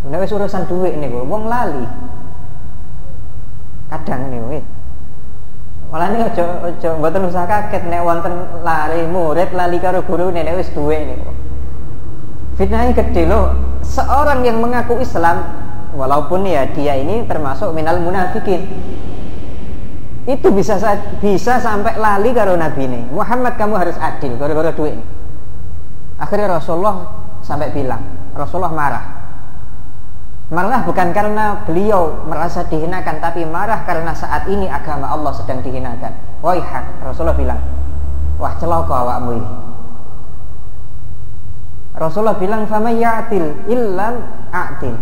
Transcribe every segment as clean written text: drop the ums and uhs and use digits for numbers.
Nek wis urusan dhuwit niku wong lali. Kadang niku malah ini ojo mboten usah kaget nek wonten lari murid lali karo gurune nek wis duwe niku. Fitnahnya gede loh. Seorang yang mengaku Islam walaupun ya dia ini termasuk minal munafikin, itu bisa sampai lali karo nabi ini. Muhammad kamu harus adil gara-gara duit. Akhirnya Rasulullah sampai bilang, Rasulullah marah. Malah bukan karena beliau merasa dihinakan, tapi marah karena saat ini agama Allah sedang dihinakan. Waihak, Rasulullah bilang, wah celaka awakmu ini. Rasulullah bilang, "Fama ya'til illam a'til."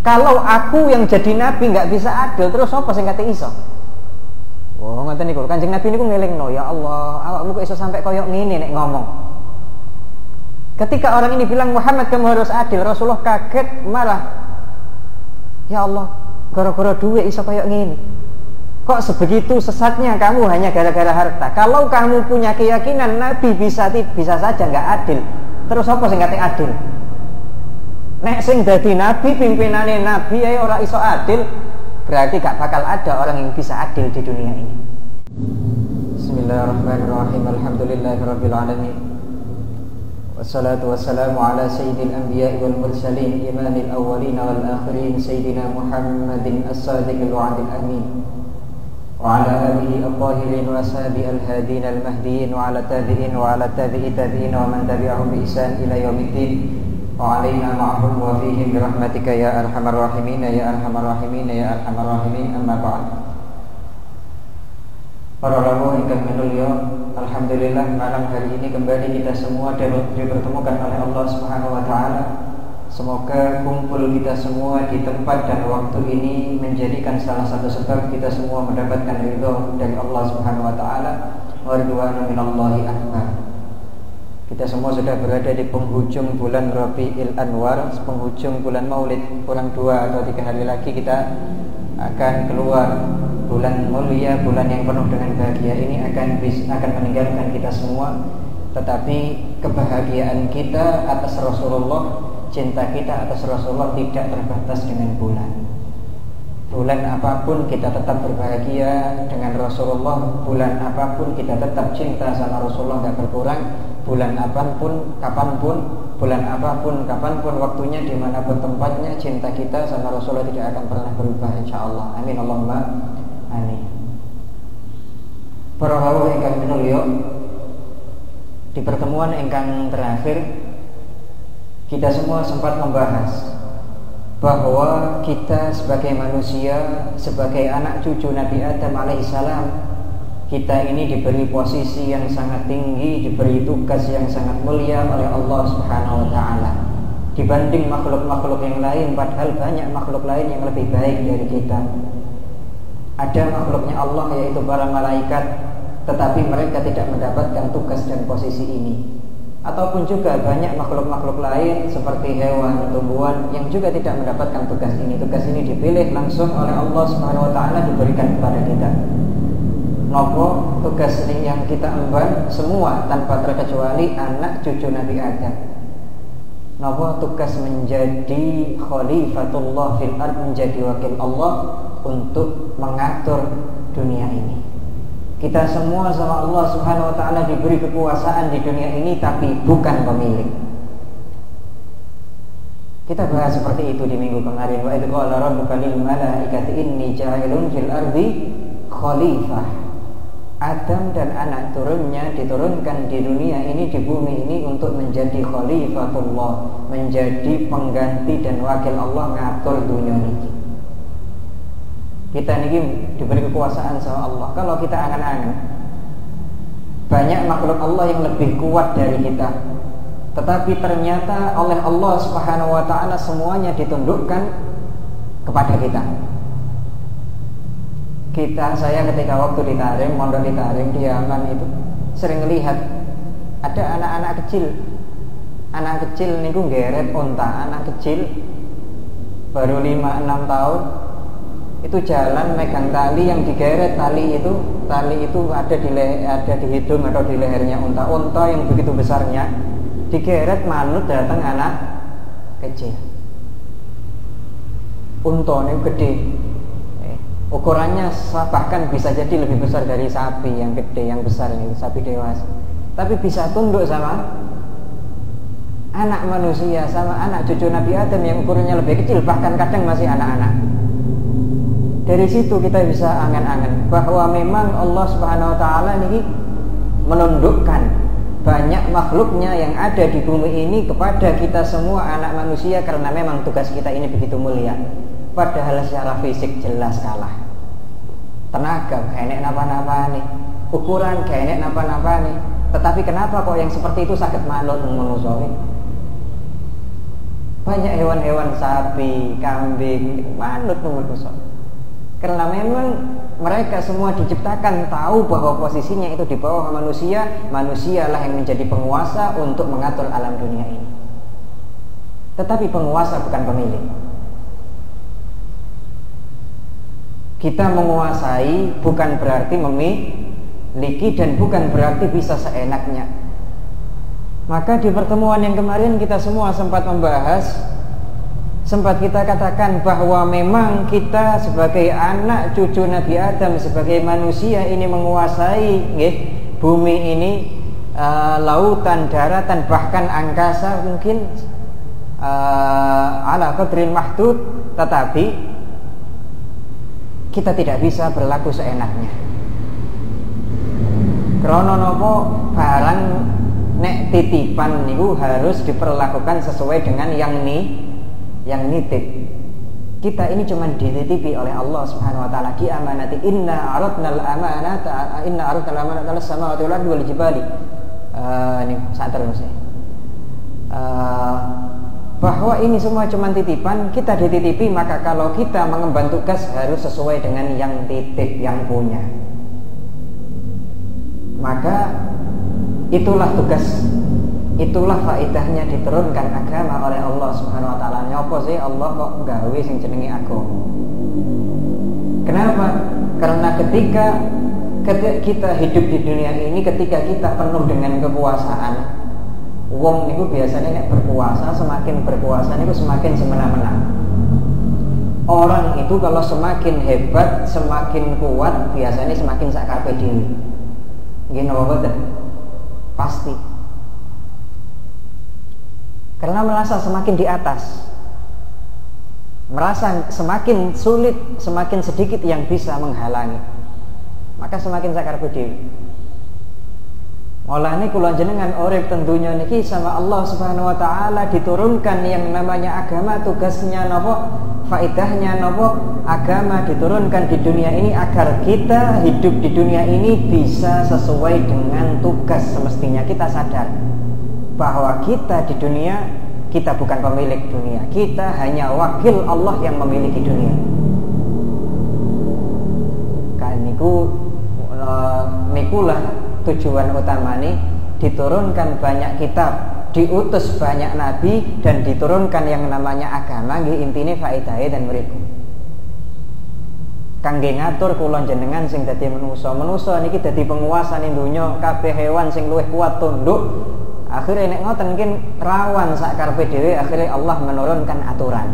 Kalau aku yang jadi nabi nggak bisa adil, terus apa sing kate iso? Oh, ngoten niku. Kanjeng Nabi niku ngelingno, ya Allah, awakmu kok iso sampai koyok ngene nek ngomong. Ketika orang ini bilang, "Muhammad kamu harus adil," Rasulullah kaget marah. Ya Allah, gara-gara duit iso koyok ngene. Kok sebegitu sesatnya kamu hanya gara-gara harta? Kalau kamu punya keyakinan Nabi bisa saja nggak adil, terus apa sing kate adil? Nek sing dadi Nabi, pimpinane Nabi ae ora iso adil, berarti gak bakal ada orang yang bisa adil di dunia ini. Bismillahirrahmanirrahim. Alhamdulillahirabbil alamin. Wassalatu wassalamu ala sayyidil anbiya'i wal mursalin, imamil awwalin wal akhirin, sayyidina Muhammadin as-sadiqil wa'dil amin. Wa ala alihi at-tahirin wa ashabi al-hadin al-mahdiin wa ala tabi'in wa ala tabi'i tabi'in wa man tabi'ahum bi ihsan ila yaumiddin. Wa alaina ma'hum wa fihim bi rahmatika ya arhamar rahimin ya arhamar rahimin ya arhamar rahimin. Amma ba'd. Para rawuh ingkang minulya, alhamdulillah malam hari ini kembali kita semua dipertemukan oleh Allah Subhanahu wa taala. Semoga kumpul kita semua di tempat dan waktu ini menjadikan salah satu sebab kita semua mendapatkan ridho dari Allah Subhanahu wa taala. Wa ridwanu minallahi akbar. Kita semua sudah berada di penghujung bulan Rabiul Anwar, penghujung bulan Maulid. Kurang 2 atau 3 hari lagi kita akan keluar. Bulan mulia, bulan yang penuh dengan bahagia ini akan meninggalkan kita semua. Tetapi kebahagiaan kita atas Rasulullah, cinta kita atas Rasulullah tidak terbatas dengan bulan. Bulan apapun kita tetap berbahagia dengan Rasulullah. Bulan apapun kita tetap cinta sama Rasulullah, gak berkurang. Bulan apapun, kapanpun, bulan apapun, kapanpun waktunya, dimanapun tempatnya, cinta kita sama Rasulullah tidak akan pernah berubah, insyaAllah. Amin Allahumma amin. Para rawuh ingkang minulya, di pertemuan ingkang terakhir kita semua sempat membahas bahwa kita sebagai manusia, sebagai anak cucu Nabi Adam alaihissalam, kita ini diberi posisi yang sangat tinggi, diberi tugas yang sangat mulia oleh Allah Subhanahu wa taala dibanding makhluk-makhluk yang lain. Padahal banyak makhluk lain yang lebih baik dari kita. Ada makhluknya Allah yaitu para malaikat, tetapi mereka tidak mendapatkan tugas dan posisi ini. Ataupun juga banyak makhluk-makhluk lain seperti hewan, tumbuhan yang juga tidak mendapatkan tugas ini. Tugas ini dipilih langsung oleh Allah Subhanahu wa taala, diberikan kepada kita. Nopo tugas ini yang kita emban semua tanpa terkecuali anak cucu Nabi Adam. Nopo tugas menjadi khalifatullah fil ard, menjadi wakil Allah untuk mengatur dunia ini. Kita semua sama Allah Subhanahu wa taala diberi kekuasaan di dunia ini, tapi bukan pemilik. Kita bahas seperti itu di minggu kemarin. Wa idz qala rabbuka lil malaikati inni ja'ilun fil ardi khalifah. Adam dan anak turunnya diturunkan di dunia ini, di bumi ini, untuk menjadi khalifatullah, menjadi pengganti dan wakil Allah ngatur dunia ini. Kita ini diberi kekuasaan sama Allah. Kalau kita angan-angan, banyak makhluk Allah yang lebih kuat dari kita, tetapi ternyata oleh Allah Subhanahu wa taala semuanya ditundukkan kepada kita. Saya ketika waktu di Tarim, mondok di Tarim di Yaman itu sering melihat ada anak-anak kecil niku geret onta, anak kecil baru 5-6 tahun itu jalan megang tali yang digeret. Tali itu ada di hidung atau di lehernya unta yang begitu besarnya, digeret manut datang anak kecil. unta niku gede. Ukurannya bahkan bisa jadi lebih besar dari sapi yang gede, yang besar ini, sapi dewasa. Tapi bisa tunduk sama anak manusia, sama anak cucu Nabi Adam yang ukurannya lebih kecil, bahkan kadang masih anak-anak. Dari situ kita bisa angan-angan bahwa memang Allah Subhanahu wa taala ini menundukkan banyak makhluknya yang ada di bumi ini kepada kita semua anak manusia, karena memang tugas kita ini begitu mulia. Padahal secara fisik jelas kalah. Tenaga kayak napa-napa nih, ukuran kayak napa-napa nih. Tetapi kenapa kok yang seperti itu sakit manut manusia? Banyak hewan-hewan sapi, kambing manut manusia. Karena memang mereka semua diciptakan tahu bahwa posisinya itu di bawah manusia. Manusialah yang menjadi penguasa untuk mengatur alam dunia ini. Tetapi penguasa bukan pemilik. Kita menguasai bukan berarti memiliki dan bukan berarti bisa seenaknya. Maka di pertemuan yang kemarin kita semua sempat membahas, sempat kita katakan bahwa memang kita sebagai anak cucu Nabi Adam, sebagai manusia ini menguasai bumi ini, lautan, daratan, bahkan angkasa mungkin ala qadril mahdud, tetapi kita tidak bisa berlaku seenaknya. Krono nopo barang nek titipan niku harus diperlakukan sesuai dengan yang nitip. Kita ini cuma dititipi oleh Allah Subhanahu wa taala, ki amanati inna aradnal amanata ala samawati wal ardi wal jibali. Ini saat terus bahwa ini semua cuma titipan, kita dititipi, maka kalau kita mengemban tugas harus sesuai dengan yang titip, yang punya. Maka itulah tugas, itulah faedahnya diturunkan agama oleh Allah Subhanahu wa taala. Nyopo sih Allah kok gawe sing jenenge agama? Kenapa? Karena ketika kita hidup di dunia ini, ketika kita penuh dengan kekuasaan, wong niku biasanya nek berkuasa, semakin berkuasa niku semakin semena-mena. Orang itu kalau semakin hebat, semakin kuat, biasanya semakin sakarepe dhewe. Nggih napa boten? Pasti. Karena merasa semakin di atas, merasa semakin sulit, semakin sedikit yang bisa menghalangi, maka semakin sakarepe dhewe. Mulane kula jenengan urip tentunya niki sama Allah Subhanahu wa taala diturunkan yang namanya agama. Tugasnya napa? Faedahnya napa? Agama diturunkan di dunia ini agar kita hidup di dunia ini bisa sesuai dengan tugas semestinya. Kita sadar bahwa kita di dunia, kita bukan pemilik dunia. Kita hanya wakil Allah yang memiliki dunia. Kan nikulah tujuan utama ini, diturunkan banyak kitab, diutus banyak nabi, dan diturunkan yang namanya agama. Nggih intine faedahe dan mriku kangge ngatur kula jenengan sing dadi manusa niki dadi penguasa ning donya. Kabeh hewan sing luwih kuat tunduk, akhirnya nek ngoten mungkin rawan sakarepe dhewe. Akhirnya Allah menurunkan aturan,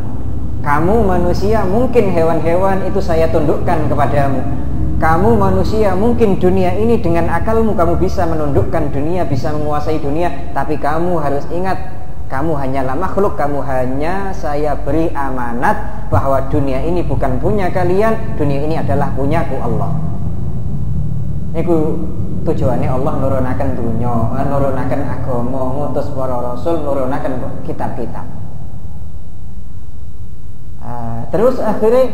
kamu manusia mungkin hewan-hewan itu saya tundukkan kepadamu. Kamu manusia mungkin dunia ini dengan akalmu kamu bisa menundukkan dunia, bisa menguasai dunia, tapi kamu harus ingat, kamu hanyalah makhluk, kamu hanya saya beri amanat bahwa dunia ini bukan punya kalian, dunia ini adalah punyaku Allah. Niku tujuannya Allah nurunaken dunia, nurunaken agama, ngutus para rasul, nurunaken kitab-kitab. Terus akhirnya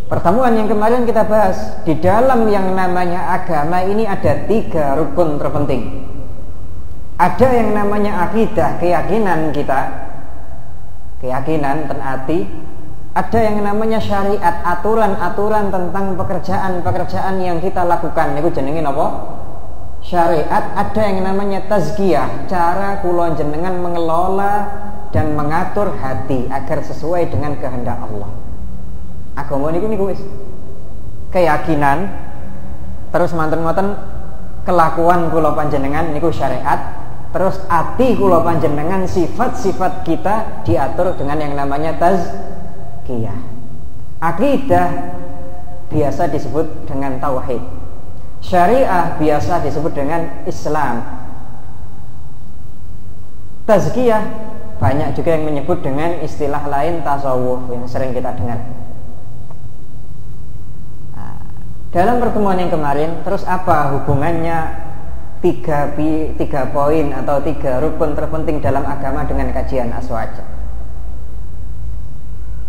pertemuan yang kemarin kita bahas, di dalam yang namanya agama ini ada 3 rukun terpenting. Ada yang namanya akidah, keyakinan kita, keyakinan tenati. Ada yang namanya syariat, aturan-aturan tentang pekerjaan-pekerjaan yang kita lakukan. Niku jenenge napa? Syariat. Ada yang namanya tazkiyah, cara kula jenengan mengelola dan mengatur hati agar sesuai dengan kehendak Allah. Agama niku wis keyakinan, terus manten-manten kelakuan kula panjenengan niku syariat, terus ati kula panjenengan, sifat-sifat kita diatur dengan yang namanya tazkiyah. tazkiyah. Akidah biasa disebut dengan tauhid. Syariah biasa disebut dengan Islam. Tazkiyah banyak juga yang menyebut dengan istilah lain tasawuf yang sering kita dengar. Dalam pertemuan yang kemarin, terus apa hubungannya tiga poin atau 3 rukun terpenting dalam agama dengan kajian aswaja?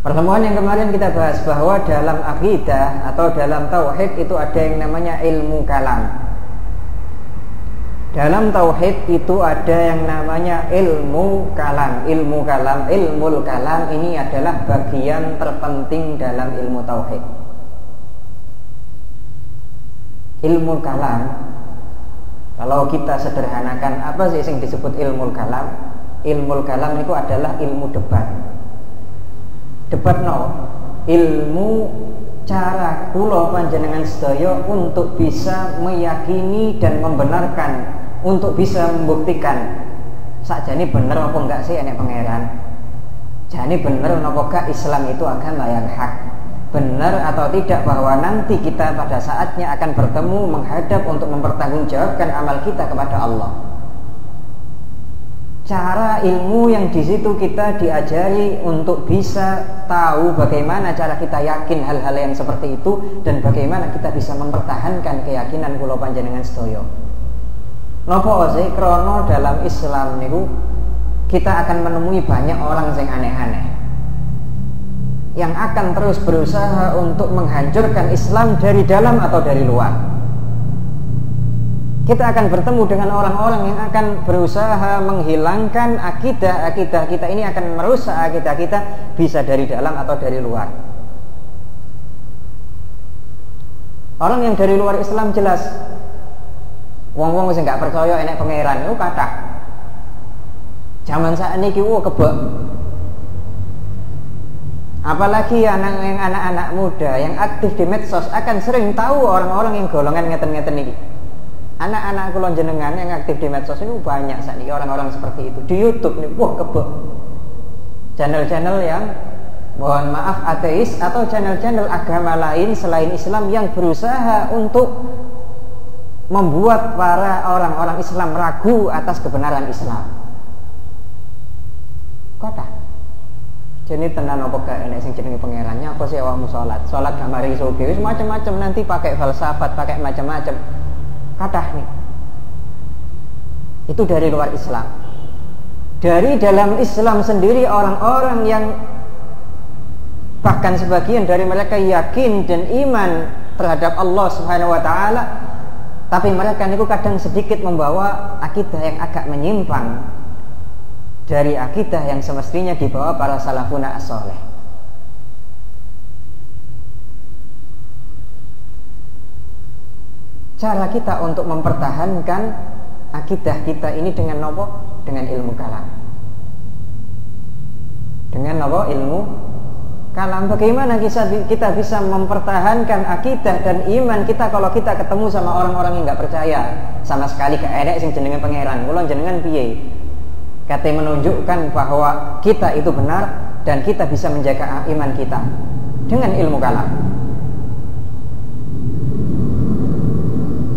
Pertemuan yang kemarin kita bahas bahwa dalam akidah atau dalam tauhid itu ada yang namanya ilmu kalam. Dalam tauhid itu ada yang namanya ilmu kalam. Ilmul kalam ini adalah bagian terpenting dalam ilmu tauhid. Ilmu kalam, kalau kita sederhanakan, apa sih yang disebut ilmu kalam? Ilmu kalam itu adalah ilmu debat. Debat ilmu cara kula panjenengan sedaya untuk bisa meyakini dan membenarkan, untuk bisa membuktikan sakjane bener apa enggak sih enek pangeran, jane bener apa enggak Islam itu agama yang hak, benar atau tidak bahwa nanti kita pada saatnya akan bertemu menghadap untuk mempertanggungjawabkan amal kita kepada Allah. Cara ilmu yang di situ kita diajari untuk bisa tahu bagaimana cara kita yakin hal-hal yang seperti itu dan bagaimana kita bisa mempertahankan keyakinan kula panjenengan sedaya. Napa sih krana dalam Islam niku kita akan menemui banyak orang yang aneh-aneh yang akan terus berusaha untuk menghancurkan Islam dari dalam atau dari luar. Kita akan bertemu dengan orang-orang yang akan berusaha menghilangkan akidah kita ini, akan merusak akidah kita, bisa dari dalam atau dari luar. Orang yang dari luar Islam jelas wong-wong sing gak percaya enek pangeran itu kathah. Zaman sakniki kebek. Apalagi anak-anak muda yang aktif di medsos akan sering tahu orang-orang yang golongan ngeten-ngeten iki. Anak-anak kula jenengan yang aktif di medsos itu banyak saat ini orang-orang seperti itu. Di YouTube nih, kebek. Channel-channel yang mohon maaf ateis atau channel-channel agama lain selain Islam yang berusaha untuk membuat para orang-orang Islam ragu atas kebenaran Islam. Kota. Jadi tenan apa gak enek sing jenenge pangerannya, apa sih awakmu salat gak mari subuh wis macam-macam, nanti pakai falsafat, pakai macam-macam. Kathah nih. Itu dari luar Islam. Dari dalam Islam sendiri orang-orang yang bahkan sebagian dari mereka yakin dan iman terhadap Allah Subhanahu wa taala, tapi mereka niku kadang sedikit membawa akidah yang agak menyimpang dari akidah yang semestinya dibawa para salafuna as-saleh. Cara kita untuk mempertahankan akidah kita ini dengan apa? Dengan ilmu kalam. Dengan apa? Ilmu kalam. Bagaimana kita bisa mempertahankan akidah dan iman kita kalau kita ketemu sama orang-orang yang nggak percaya sama sekali gak enek sing jenenge pangeran. Kula jenengan piye? Kate menunjukkan bahwa kita itu benar dan kita bisa menjaga iman kita dengan ilmu kalam.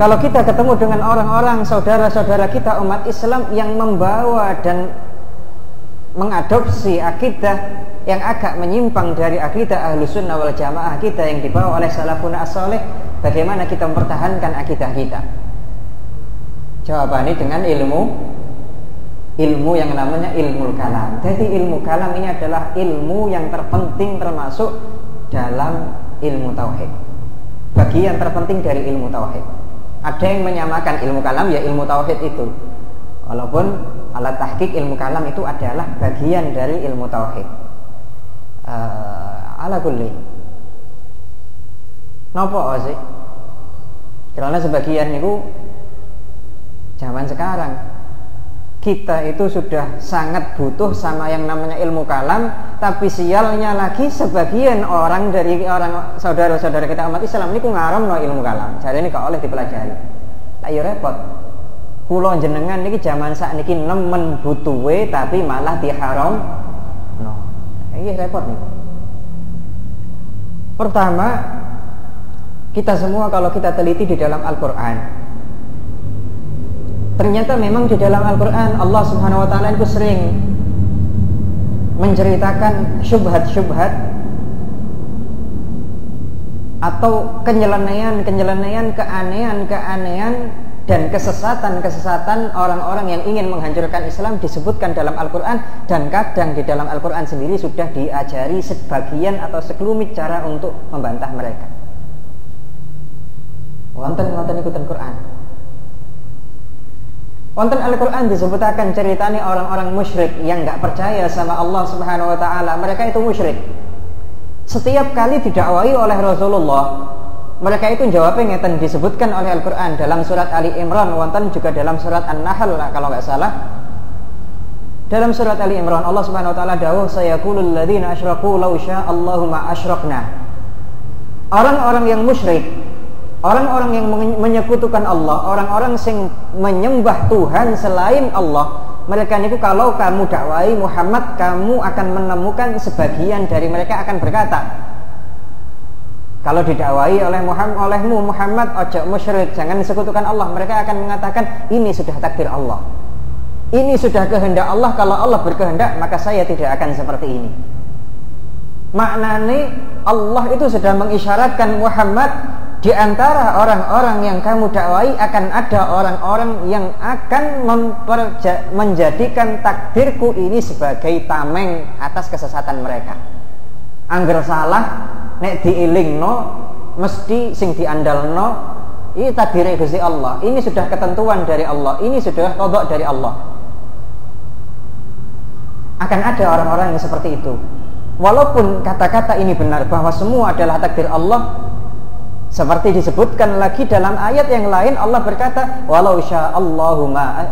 Kalau kita ketemu dengan orang-orang saudara-saudara kita umat Islam yang membawa dan mengadopsi akidah yang agak menyimpang dari akidah Ahlussunnah wal Jamaah kita yang dibawa oleh salafun as-saleh, bagaimana kita mempertahankan akidah kita? Jawabannya dengan ilmu yang namanya ilmu kalam. Jadi ilmu kalam ini adalah ilmu yang terpenting termasuk dalam ilmu tauhid. Bagian terpenting dari ilmu tauhid. Ada yang menyamakan ilmu kalam ya ilmu tauhid itu. Walaupun alat tahqiq ilmu kalam itu adalah bagian dari ilmu tauhid. Ala kulli. Napa sih? Karena sebagian itu zaman sekarang kita itu sudah sangat butuh sama yang namanya ilmu kalam, tapi sialnya lagi sebagian orang dari orang saudara-saudara kita umat Islam ini ku ngaramno ilmu kalam. Jadi ini gak oleh dipelajari. Lah ya repot. Kula jenengan niki zaman sakniki nemen butuhe tapi malah diharam. No. Iya repot nih. Pertama, kita semua kalau kita teliti di dalam Al-Quran, ternyata memang di dalam Al-Quran Allah Subhanahu wa ta'ala itu sering menceritakan syubhat-syubhat atau kenyelenian, keanehan dan kesesatan orang-orang yang ingin menghancurkan Islam disebutkan dalam Al-Quran, dan kadang di dalam Al-Quran sendiri sudah diajari sebagian atau sekelumit cara untuk membantah mereka. Wonten ikutan Quran. Wonten Al-Quran disebutakan ceritanya orang-orang musyrik yang nggak percaya sama Allah Subhanahu wa ta'ala. Mereka itu musyrik. Setiap kali didakwai oleh Rasulullah, mereka itu jawabnya ngeten, disebutkan oleh Al-Quran dalam surat Ali Imran, wonten juga dalam surat An-Nahl kalau nggak salah. Dalam surat Ali Imran Allah Subhanahu wa ta'ala dawuh, sayaqulul ladzina asyraku law sya'allahu ma asyrakna. Orang-orang yang musyrik, orang-orang yang menyekutukan Allah, orang-orang yang menyembah Tuhan selain Allah, mereka niku kalau kamu dakwai Muhammad, kamu akan menemukan sebagian dari mereka akan berkata, kalau didakwai olehmu Muhammad, ojo musyrik, jangan sekutukan Allah, mereka akan mengatakan ini sudah takdir Allah, ini sudah kehendak Allah. Kalau Allah berkehendak maka saya tidak akan seperti ini. Maknanya Allah itu sudah mengisyaratkan Muhammad, di antara orang-orang yang kamu dakwai akan ada orang-orang yang akan menjadikan takdirku ini sebagai tameng atas kesesatan mereka. Angger salah nek diilingno mesti sing diandalno ini takdir Gusti Allah, ini sudah ketentuan dari Allah, ini sudah qada dari Allah. Akan ada orang-orang yang seperti itu. Walaupun kata-kata ini benar bahwa semua adalah takdir Allah, seperti disebutkan lagi dalam ayat yang lain, Allah berkata, walau sya'allahu ma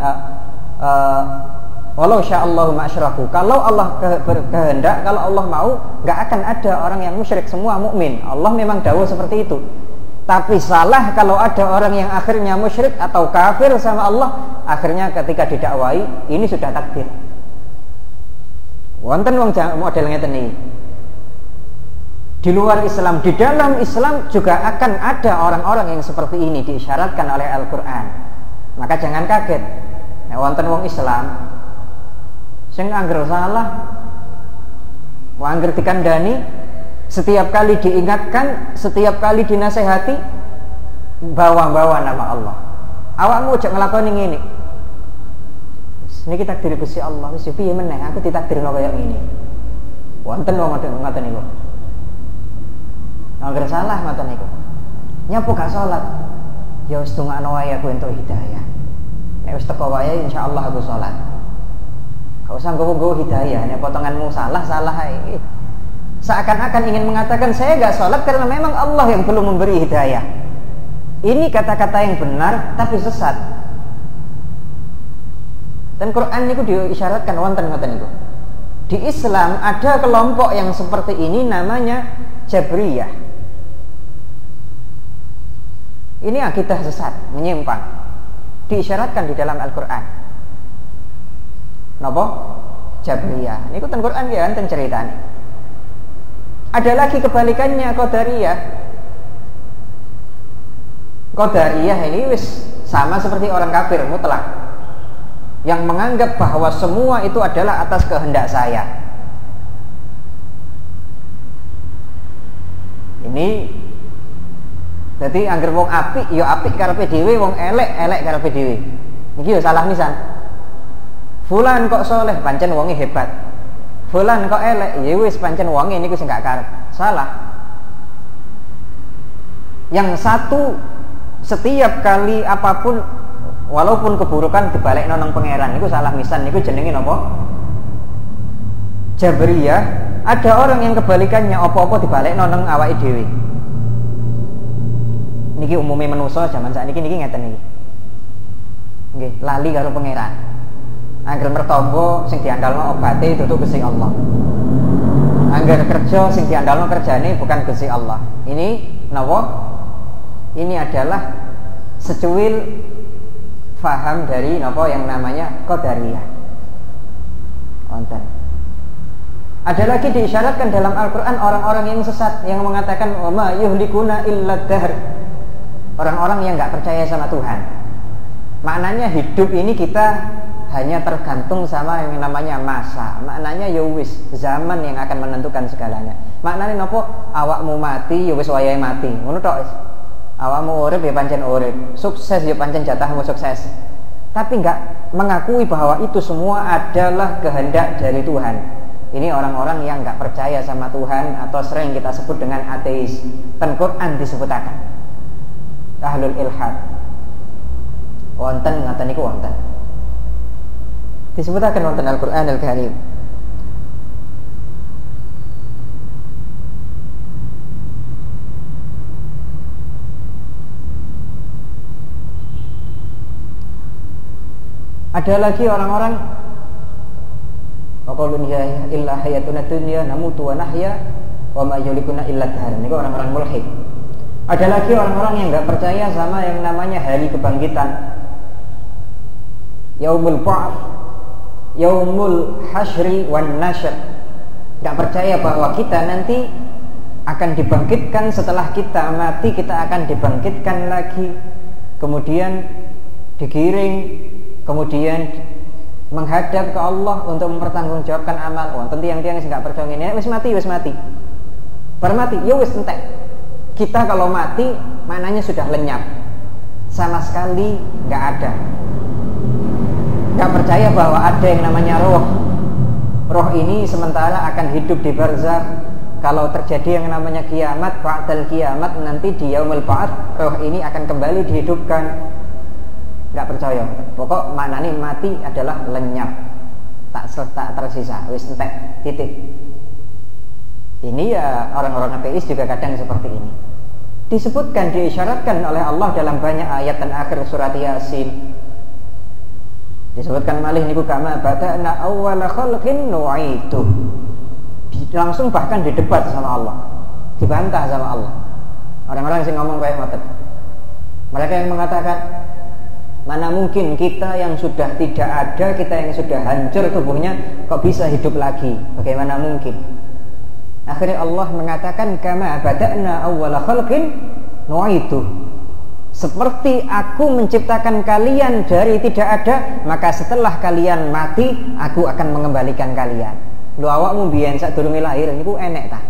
asyraku. Kalau Allah berkehendak, kalau Allah mau, nggak akan ada orang yang musyrik, semua mukmin. Allah memang dawuh seperti itu. Tapi salah kalau ada orang yang akhirnya musyrik atau kafir sama Allah, akhirnya ketika didakwai, ini sudah takdir. Wonten wong model ngeten iki. Di luar Islam, di dalam Islam juga akan ada orang-orang yang seperti ini diisyaratkan oleh Al-Quran. Maka jangan kaget, wonten wong Islam sing angger salah, angger dikandani, setiap kali diingatkan, setiap kali dinasehati, bawa nama Allah. Awakmu ojo nglakoni ngene. Niki takdir Gusti Allah, wis piye meneh aku ditakdirno kaya ngene. Wonten wong ngoten niku. Angger salah ngoten niku. Nyapu gak salat. Ya wis dongakno wae aku entuk hidayah. Nek wis teko wae insyaallah aku salat. Gak usah nggowo hidayah, nek potonganmu salah ae. Seakan-akan ingin mengatakan saya gak salat karena memang Allah yang belum memberi hidayah. Ini kata-kata yang benar tapi sesat. Dan Quran niku diisyaratkan wonten ngoten niku. Di Islam ada kelompok yang seperti ini namanya Jabriyah. Ini akidah sesat, menyimpang. Diisyaratkan di dalam Al-Quran. Napa? Jabriyah. Niku ten Quran ya enten ceritane. Ada lagi kebalikannya, Qadariyah. Qadariyah ini wis sama seperti orang kafir mutlak, yang menganggap bahwa semua itu adalah atas kehendak saya. Ini jadi angger wong apik ya apik karepe dhewe, wong elek karepe dhewe. Niki ya salah nisan. Fulan kok soleh, pancen wonge hebat. Fulan kok elek, ya wis pancen wonge niku sing gak karep. Salah. Yang satu setiap kali apapun walaupun keburukan dibalekno nang pangeran niku salah nisan, niku jenenge napa? Jabriyah. Ada orang yang kebalikannya, apa-apa dibalekno nang awake dhewe. Niki umumnya manusia zaman sakniki niki ngeten niki. Nggih, lali karo pangeran. Angger mertombo sing diandalno obate dudu Gusti Allah. Angger kerja sing diandalno kerjane bukan Gusti Allah. Ini napa? Ini adalah secuil faham dari napa yang namanya Qadariyah. Wonten. Ada lagi diisyaratkan dalam Al-Quran orang-orang yang sesat, yang mengatakan wa ma yuhlikuna illa dahr, orang-orang yang nggak percaya sama Tuhan. Maknanya hidup ini kita hanya tergantung sama yang namanya masa. Maknanya ya wis, zaman yang akan menentukan segalanya. Maknanya nopo, awakmu mati ya wis wayahe mati, ngono tok. Awakmu urip ya pancen urip, sukses ya pancen jatahmu sukses. Tapi nggak mengakui bahwa itu semua adalah kehendak dari Tuhan. Ini orang-orang yang nggak percaya sama Tuhan, atau sering kita sebut dengan ateis. Ten Quran disebutakan ahlul ilhad. Wonten ngaten niku wonten. Disebutaken wonten Al-Qur'an Al-Karim. Ada lagi orang-orang waqalun ya illa hayatuna dunya namutu wa nahya wa ma yulikuna illa dahr. Ini orang-orang mulhid. Ada lagi orang-orang yang enggak percaya sama yang namanya hari kebangkitan, yaumul ba'ts, yaumul hasyri wan nashr. Enggak percaya bahwa kita nanti akan dibangkitkan, setelah kita mati kita akan dibangkitkan lagi, kemudian digiring, kemudian menghadap ke Allah untuk mempertanggungjawabkan amal. Wah, tentu yang nggak percaya ini, wis mati, bar mati, ya wis entek. Kita kalau mati, maknanya sudah lenyap, sama sekali nggak ada. Nggak percaya bahwa ada yang namanya roh. Roh ini sementara akan hidup di barzakh. Kalau terjadi yang namanya kiamat, ba'dal kiamat, nanti di yaumul ba'ats, roh ini akan kembali dihidupkan. Nggak percaya. Pokok maknanya mati adalah lenyap, tak tersisa, wis entek, titik. Ini ya orang-orang ateis juga kadang seperti ini. Disebutkan, diisyaratkan oleh Allah dalam banyak ayat dan akhir surat Yasin. Disebutkan malih niku kama bada'na awwala khalqin nu'idu. Langsung bahkan didebat sama Allah, dibantah sama Allah. Orang-orang yang ngomong kayak ngoten. Mereka yang mengatakan, mana mungkin kita yang sudah tidak ada, kita yang sudah hancur tubuhnya, kok bisa hidup lagi? Bagaimana mungkin? Akhirnya Allah mengatakan kama bada'na awwala khalqin nu'idu. Seperti aku menciptakan kalian dari tidak ada, maka setelah kalian mati aku akan mengembalikan kalian. Lho awakmu biyen sadurunge lahir niku enek ta?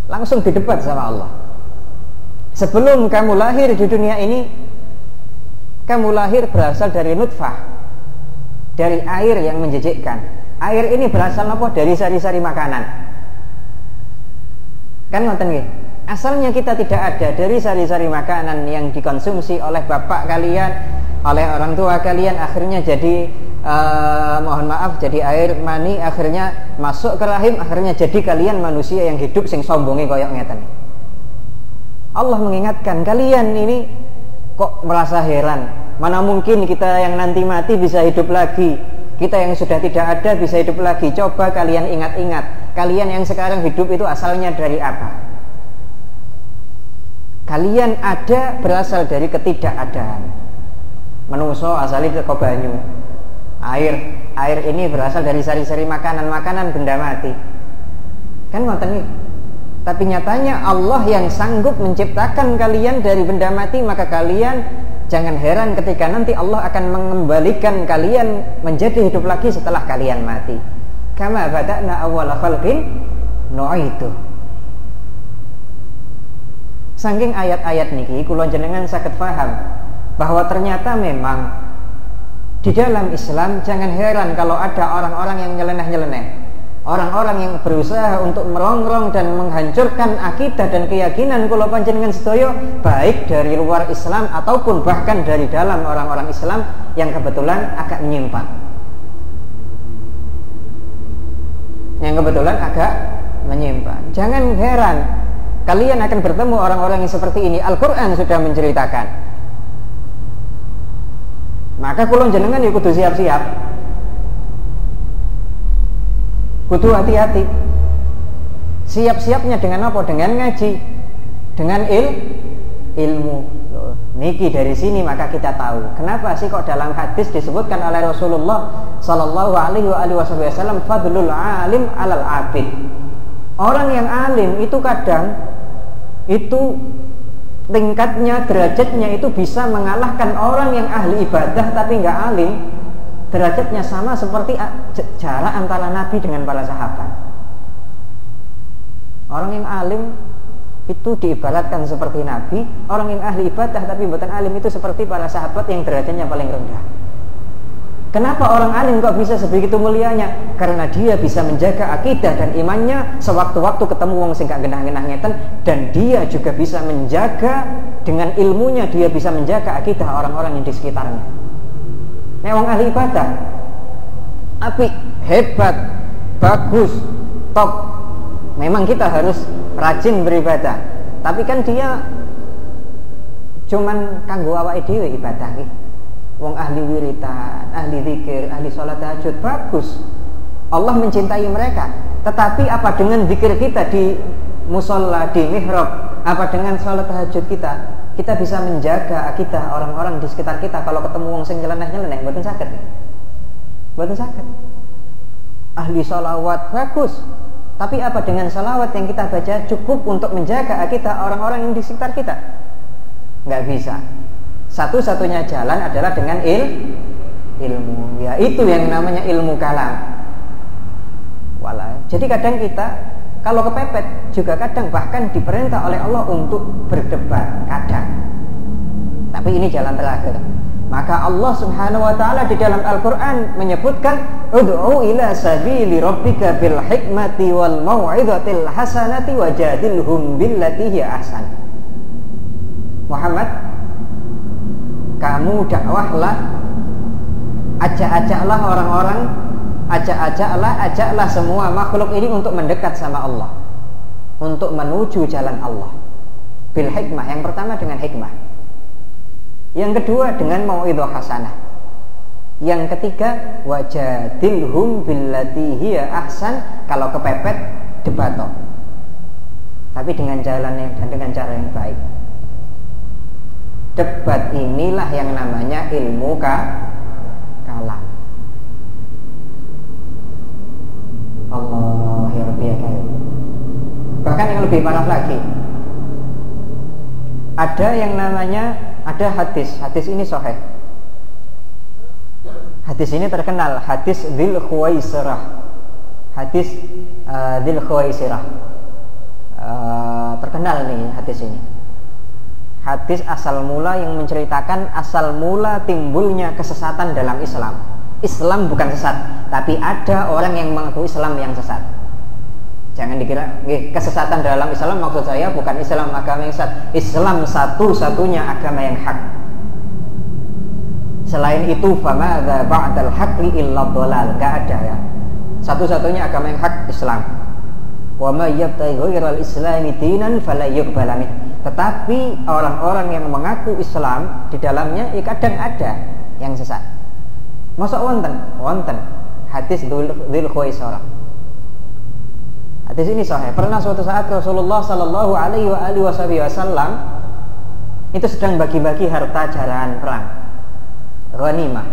Langsung didebat sama Allah. Sebelum kamu lahir di dunia ini, kamu lahir berasal dari nutfah, dari air yang menjijikkan. Air ini berasal apa? Dari sari-sari makanan. Kan ngoten nggih? Asalnya kita tidak ada dari sari-sari makanan yang dikonsumsi oleh bapak kalian, oleh orang tua kalian, akhirnya jadi mohon maaf, jadi air mani, akhirnya masuk ke rahim, akhirnya jadi kalian manusia yang hidup sing sombonge koyok ngeten. Allah mengingatkan kalian ini kok merasa heran, mana mungkin kita yang nanti mati bisa hidup lagi, kita yang sudah tidak ada bisa hidup lagi. Coba kalian ingat-ingat, kalian yang sekarang hidup itu asalnya dari apa? Kalian ada berasal dari ketidakadaan. Menungso asalnya teko banyu. Air ini berasal dari sari-sari makanan benda mati. Kan ngoten nih. Tapi nyatanya Allah yang sanggup menciptakan kalian dari benda mati, maka kalian jangan heran ketika nanti Allah akan mengembalikan kalian menjadi hidup lagi setelah kalian mati. Kama bada'na awwala khalqin nu'idu. Saking ayat-ayat niki kula jenengan saged paham bahwa ternyata memang di dalam Islam jangan heran kalau ada orang-orang yang nyeleneh-nyeleneh, orang-orang yang berusaha untuk merongrong dan menghancurkan akidah dan keyakinan kula panjenengan sedaya, baik dari luar Islam ataupun bahkan dari dalam orang-orang Islam yang kebetulan agak menyimpang. Jangan heran kalian akan bertemu orang-orang yang seperti ini. Al-Quran sudah menceritakan. Maka kula jenengan ya kudu siap-siap, kudu hati-hati. Siap-siapnya dengan apa? Dengan ngaji, dengan ilmu. Niki dari sini maka kita tahu kenapa sih kok dalam hadis disebutkan oleh Rasulullah sallallahu alaihi wasallam fadlul alim alal abid. Orang yang alim itu kadang itu tingkatnya, derajatnya itu bisa mengalahkan orang yang ahli ibadah tapi nggak alim. Derajatnya sama seperti jarak antara Nabi dengan para sahabat. Orang yang alim itu diibaratkan seperti Nabi, orang yang ahli ibadah tapi bukan alim itu seperti para sahabat yang derajatnya paling rendah. Kenapa orang alim kok bisa sebegitu mulianya? Karena dia bisa menjaga akidah dan imannya sewaktu-waktu ketemu wong sing gak genah-genah ngeten, dan dia juga bisa menjaga dengan ilmunya, dia bisa menjaga akidah orang-orang yang di sekitarnya. Nek wong ahli ibadah apik, hebat, bagus, top, memang kita harus rajin beribadah, tapi kan dia cuman kanggo awake dhewe ibadah iki. Wong ahli wiritan, ahli zikir, ahli sholat tahajud, bagus. Allah mencintai mereka. Tetapi apa dengan zikir kita di musola, di mihrab, apa dengan sholat tahajud kita? Kita bisa menjaga akidah orang-orang di sekitar kita. Kalau ketemu wong sing nyeleneh-nyeleneh, mboten saged. Mboten saged. Ahli sholawat, bagus. Tapi apa dengan sholawat yang kita baca cukup untuk menjaga akidah orang-orang yang di sekitar kita? Nggak bisa. Satu-satunya jalan adalah dengan ilmu. Ya itu yang namanya ilmu kalam. Jadi kadang kita kalau kepepet juga kadang bahkan diperintah oleh Allah untuk berdebat kadang. Tapi ini jalan terakhir. Maka Allah Subhanahu wa taala di dalam Al-Qur'an menyebutkan ud'u ila sabili rabbika bil hikmati wal mau'izatil hasanati wajadilhum billati hiya ahsan. Muhammad, kamu dakwahlah, ajaklah orang-orang, ajaklah semua makhluk ini untuk mendekat sama Allah, untuk menuju jalan Allah. Bil hikmah, yang pertama dengan hikmah, yang kedua dengan mau'izah hasanah, yang ketiga wajadilhum billati hiya ahsan. Kalau kepepet debato, tapi dengan jalan dan dengan cara yang baik. Debat inilah yang namanya ilmu kalam. Allah ya Rabbi ya Karim. Bahkan yang lebih parah lagi, ada yang namanya, ada hadis ini sahih. Hadis ini terkenal, hadis Dzul Khuwaisirah. Hadis Dzul Khuwaisirah. Terkenal nih hadis ini. Hadis asal mula yang menceritakan asal mula timbulnya kesesatan dalam Islam. Islam bukan sesat, tapi ada orang yang mengaku Islam yang sesat. Jangan dikira kesesatan dalam Islam maksud saya bukan Islam agama yang sesat. Islam satu-satunya agama yang hak. Selain itu famadza ba'dal haqqi illa dhalal, enggak ada ya. Satu-satunya agama yang hak Islam. Wa may yabtaghi ghairal islami dinan fala yuqbal min. Tetapi orang-orang yang mengaku Islam di dalamnya ya kadang ada yang sesat. Masa wonten hadis Dzul Khuwaisirah. Hadis ini sahih. Pernah suatu saat Rasulullah sallallahu alaihi wasallam itu sedang bagi-bagi harta jarahan perang, ghanimah.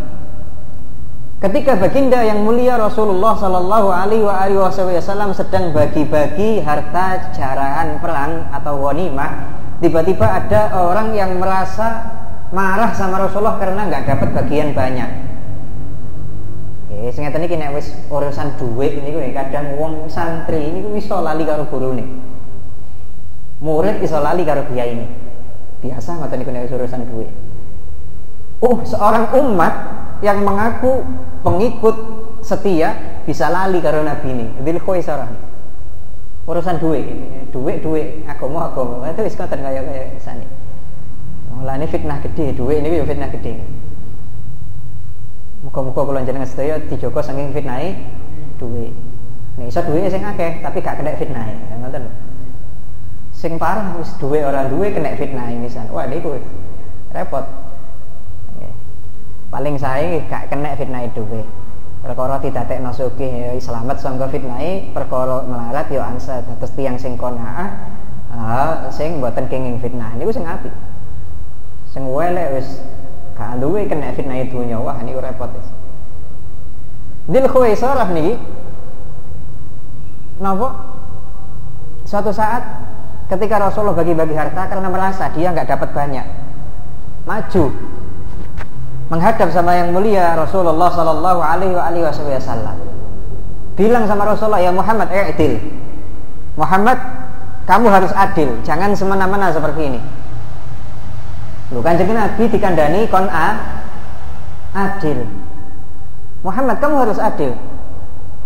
Ketika baginda yang mulia Rasulullah sallallahu alaihi wasallam sedang bagi-bagi harta jarahan perang atau ghanimah, tiba-tiba ada orang yang merasa marah sama Rasulullah karena nggak dapat bagian banyak. Sengeten iki nek wis urusan duit niku kadang wong santri niku iso lali karo gurune. Murid iso lali karo kiai ini. Biasa ngoten niku nek urusan duit. Seorang umat yang mengaku pengikut setia bisa lali karo nabi ini. Dzul Khuwaisirah. Urusan duit agama itu wis ngoten kaya sane. Mulane fitnah gede, duit niku ya fitnah gede. Muga-muga kula njenengan sedaya dijaga saking fitnahe duit. Nek iso duwike sing akeh tapi gak kena fitnahe. Ngoten lho. Sing parah wis duwe ora duwe kena fitnahe misal. Wah niku repot. Paling sae gak kena fitnahe duit. Perkara didadekno sugih ya slamet sangka fitnahe, perkara melarat ya angsa dados tiyang sing qanaah, sing mboten kenging fitnah niku sing apik. Sing elek wis gak duwe kena fitnah dunya, wah niku repot wis. Dzul Khuwaisarah niki napa? Suatu saat ketika Rasulullah bagi-bagi harta karena merasa dia nggak dapat banyak, maju menghadap sama yang mulia Rasulullah Sallallahu Alaihi Wasallam, bilang sama Rasulullah, ya Muhammad, i'dil. Muhammad, kamu harus adil, jangan semena-mena seperti ini. Kanjeng Nabi dikandani kon adil. Muhammad, kamu harus adil.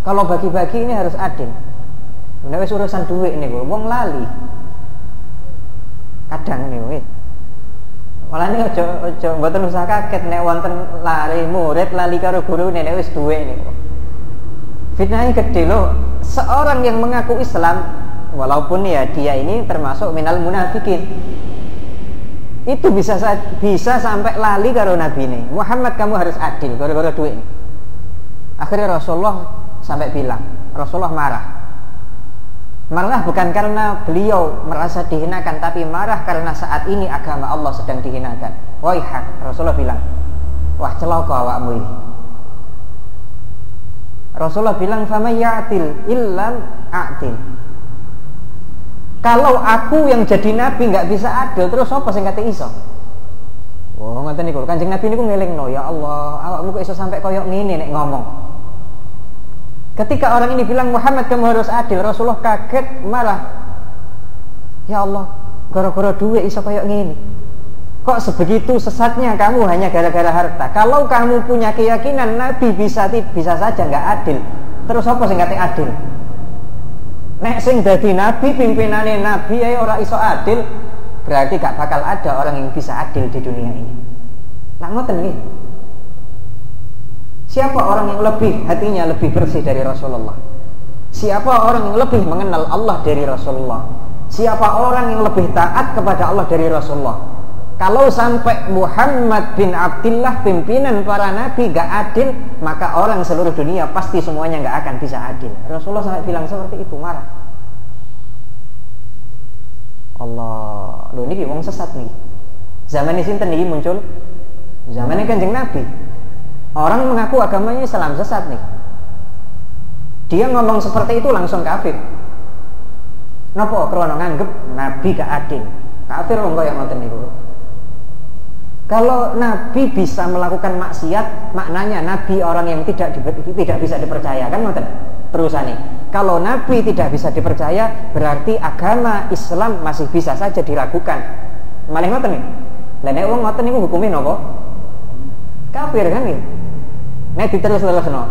Kalau bagi-bagi ini harus adil. Nek wis urusan duit niku wong lali. Kadang niku malah niku aja mboten usah kaget nek wonten lari murid lali karo gurune nek wis duwe niku. Fitnahnya gede loh. Seorang yang mengaku Islam walaupun ya dia ini termasuk minal munafikin, itu bisa sampai lali karo Nabi ini. Muhammad, kamu harus adil gara-gara duit. Akhirnya Rasulullah sampai bilang, Rasulullah marah bukan karena beliau merasa dihinakan, tapi marah karena saat ini agama Allah sedang dihinakan. Waihak, Rasulullah bilang, wah celaka awakmu ini. Rasulullah bilang, fama ya'til illam a'til. Kalau aku yang jadi nabi nggak bisa adil, terus apa sing kate iso? Wah, ngoten niku. Kanjeng Nabi niku ngelingno, ya Allah, awakmu kok iso sampai koyok ngene nek ngomong. Ketika orang ini bilang, Muhammad kamu harus adil, Rasulullah kaget marah. Ya Allah, gara-gara duit iso koyok ngene. Kok sebegitu sesatnya kamu hanya gara-gara harta? Kalau kamu punya keyakinan Nabi bisa saja nggak adil, terus apa sing kate adil? Nek sing dadi nabi, pimpinane nabi ae ora iso adil, berarti gak bakal ada orang yang bisa adil di dunia ini. Nak ngoten nggih. Siapa orang yang hatinya lebih bersih dari Rasulullah? Siapa orang yang lebih mengenal Allah dari Rasulullah? Siapa orang yang lebih taat kepada Allah dari Rasulullah? Kalau sampai Muhammad bin Abdullah pimpinan para nabi gak adil, maka orang seluruh dunia pasti semuanya gak akan bisa adil. Rasulullah sampai bilang seperti itu, marah. Allah, loh ini wong sesat nih. Zaman ini sinten nih muncul? Zamannya Kanjeng Nabi. Orang mengaku agamanya Islam sesat nih. Dia ngomong seperti itu langsung kafir. Napa krana nganggep Nabi gak adil. Kafir wong kaya ngoten niku. Kalau Nabi bisa melakukan maksiat, maknanya Nabi orang yang tidak bisa dipercaya, kan ngoten terusane. Kalau Nabi tidak bisa dipercaya, berarti agama Islam masih bisa saja diragukan. Malih ngoten nih. Lah nek wong ngoten niku hukume napa? Kafir kan nih. Nek diterus-terusno.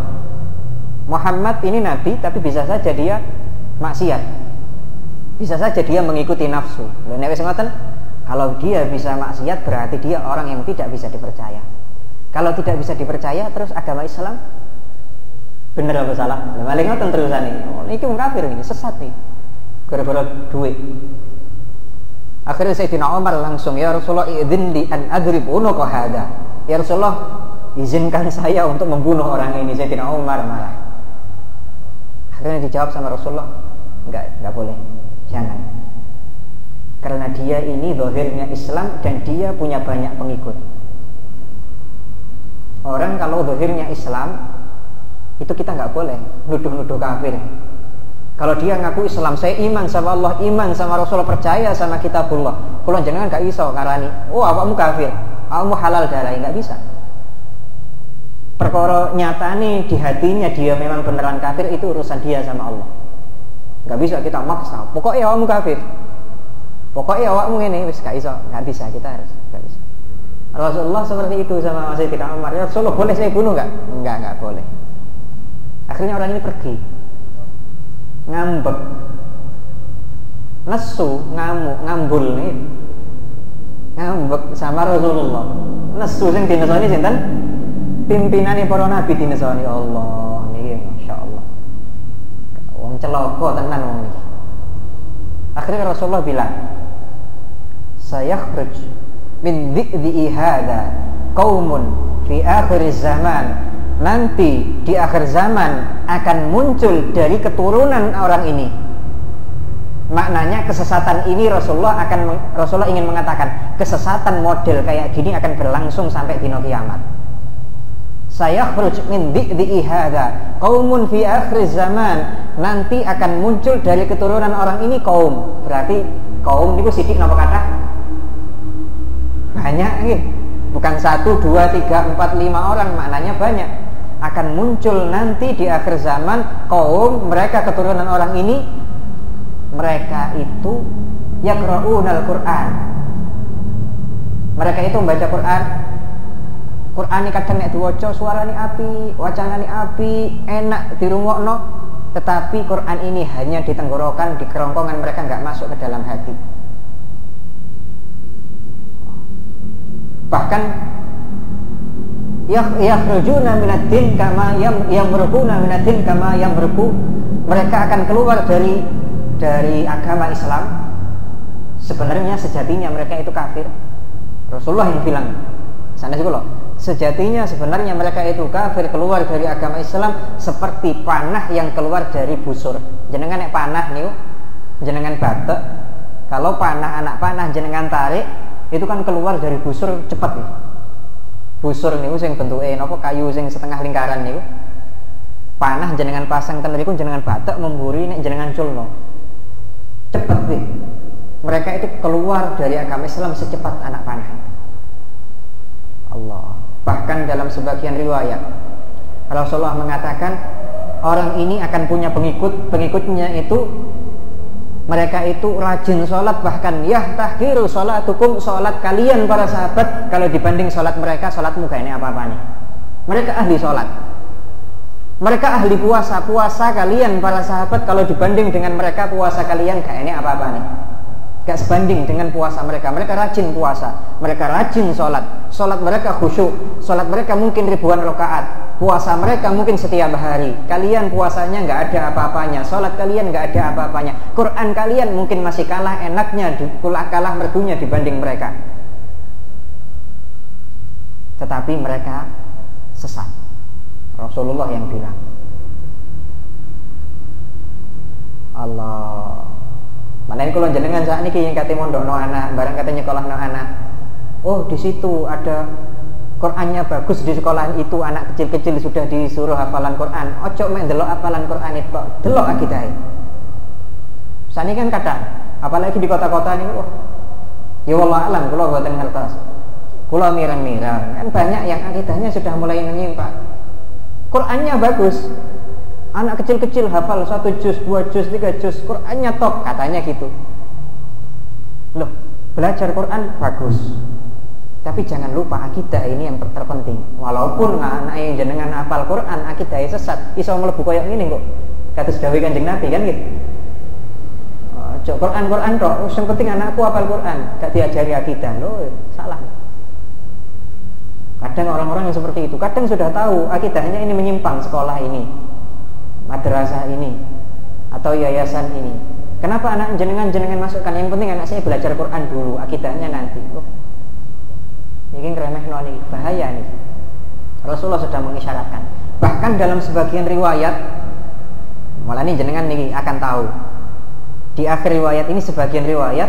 Muhammad ini nabi tapi bisa saja dia maksiat. Bisa saja dia mengikuti nafsu. Lha nek wis ngoten, kalau dia bisa maksiat berarti dia orang yang tidak bisa dipercaya. Kalau tidak bisa dipercaya, terus agama Islam bener apa salah? Lha malah ngoten terusane. Oh, iki wong kafir ini, sesat nih. Gara-gara duit. Akhirnya Sayyidina Umar langsung, ya Rasulullah idzin li an adrib unuqa hada. Ya Rasulullah, izinkan saya untuk membunuh orang ini. Sayyidina Umar marah. Akhirnya dijawab sama Rasulullah, enggak boleh, jangan. Karena dia ini zahirnya Islam dan dia punya banyak pengikut. Orang kalau zahirnya Islam, itu kita nggak boleh nuduh-nuduh kafir. Kalau dia ngaku Islam, saya iman sama Allah, iman sama Rasulullah, percaya sama kitabullah, kalau jangan nggak iso karani, oh awakmu kafir, awakmu halal darah, nggak bisa. Perkara nyatane di hatinya dia memang beneran kafir, itu urusan dia sama Allah. Nggak bisa kita maksa. Pokoknya awakmu kafir, pokoknya awakmu ini wis gak iso, nggak bisa, kita harus nggak bisa. Rasulullah seperti itu sama Sayyidina Umar. Ya Rasulullah, boleh saya bunuh nggak? Nggak boleh. Akhirnya orang ini pergi, ngambek, nesu, ngamuk, ngambul nih, ngambek sama Rasulullah. Nesu sing dinesoni sinten? Pimpinane para nabi dinesoni. Allah niki masyaallah. Wong celaka tenan wong niki. Akhirnya Rasulullah bilang, sayakhruj min dhi'i hadza qaumun fi akhir zaman. Nanti di akhir zaman akan muncul dari keturunan orang ini Maknanya kesesatan ini Rasulullah ingin mengatakan kesesatan model kayak gini akan berlangsung sampai dino kiamat. Sayakhruj min dhi'i hadza qaumun fi akhir zaman, nanti akan muncul dari keturunan orang ini kaum. Berarti kaum niku sithik napa kata? Banyak nggih. Bukan 1, 2, 3, 4, 5 orang, maknanya banyak. Akan muncul nanti di akhir zaman kaum, mereka keturunan orang ini, mereka itu yaqra'unal Qur'an. Mereka itu membaca Quran. Quran ini kadang nek diwaca suarane api, wacanane api, enak dirungokno, tetapi Quran ini hanya di tenggorokan, di kerongkongan mereka, enggak masuk ke dalam hati. Bahkan yakhrujuna minad-din kama yamruquna minad-din kama yamruqu, mereka akan keluar dari agama Islam. Sebenarnya sejatinya mereka itu kafir. Rasulullah yang bilang sana sih loh, sejatinya sebenarnya mereka itu kafir, keluar dari agama Islam seperti panah yang keluar dari busur. Jenengan nek panah niku jenengan batek, kalau panah anak panah jenengan tarik itu kan keluar dari busur cepet nih. Busur niku sing bentuke napa kayu sing setengah lingkaran niku. Panah jenengan pasang ten niku jenengan batek memburi nek jenengan culno. Cepet nih. Mereka itu keluar dari agama Islam secepat anak panah. Allah. Bahkan dalam sebagian riwayat Rasulullah mengatakan orang ini akan punya pengikutnya itu mereka itu rajin sholat, bahkan tahkiru sholatukum, sholat kalian para sahabat kalau dibanding sholat mereka, sholatmu gak ini apa-apanya. Mereka ahli sholat, mereka ahli puasa, puasa kalian para sahabat kalau dibanding dengan mereka, puasa kalian gak ini apa-apanya, gak sebanding dengan puasa mereka. Mereka rajin puasa, mereka rajin sholat, sholat mereka khusyuk, sholat mereka mungkin ribuan rakaat, puasa mereka mungkin setiap hari. Kalian puasanya nggak ada apa-apanya, sholat kalian nggak ada apa-apanya, Quran kalian mungkin masih kalah enaknya, kalah merdunya dibanding mereka. Tetapi mereka sesat. Rasulullah yang bilang. Allah. Mana ini kalau jenengan saat ini yang kata mondok no anak, barang katanya nyekolah no anak. Oh di situ ada Qurannya bagus, di sekolah itu anak kecil-kecil sudah disuruh hafalan Quran. Ojo mek delok hafalan Quran itu, delok akidah. Sani kan kadang, apalagi di kota-kota ini, ya wallah alam, kula mboten ngertos. Kula mirang-mirang, kan banyak yang akidahnya sudah mulai menyimpang. Qurannya bagus, anak kecil-kecil hafal 1 juz, 2 juz, 3 juz, Qurannya top, katanya gitu. Loh, belajar Quran bagus, tapi jangan lupa akidah ini yang terpenting. Walaupun anak yang jenengan hafal Quran, akidahnya sesat, iso mlebu koyo ngene kok. Kados dawuh Kanjeng Nabi kan gitu. Quran tok, yang penting anakku hafal Quran, gak diajari akidah. Loh, salah. Kadang orang-orang yang seperti itu, kadang sudah tahu akidahnya ini menyimpang, sekolah ini, madrasah ini, atau yayasan ini. Kenapa anak jenengan masukkan? Yang penting anak saya belajar Quran dulu, akidahnya nanti. Loh, ini remeh noni, bahaya nih. Rasulullah sudah mengisyaratkan. Bahkan dalam sebagian riwayat, malah ini jenengan nih akan tahu. Di akhir riwayat ini sebagian riwayat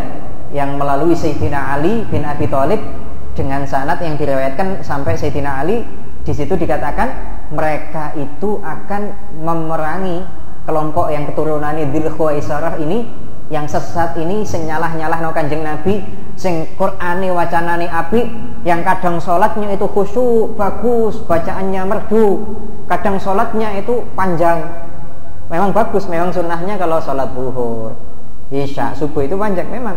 yang melalui Sayyidina Ali bin Abi Thalib dengan sanad yang diriwayatkan sampai Sayyidina Ali, di situ dikatakan mereka itu akan memerangi kelompok yang keturunannya Dzul Khuwaisarah ini, yang sesat ini, sing nyalah-nyalahno Kanjeng Nabi, sing Qur'ane wacanane apik, yang kadang sholatnya itu khusyuk, bagus, bacaannya merdu, kadang sholatnya itu panjang. Memang bagus, memang sunnahnya kalau sholat zuhur, isya, subuh itu panjang memang.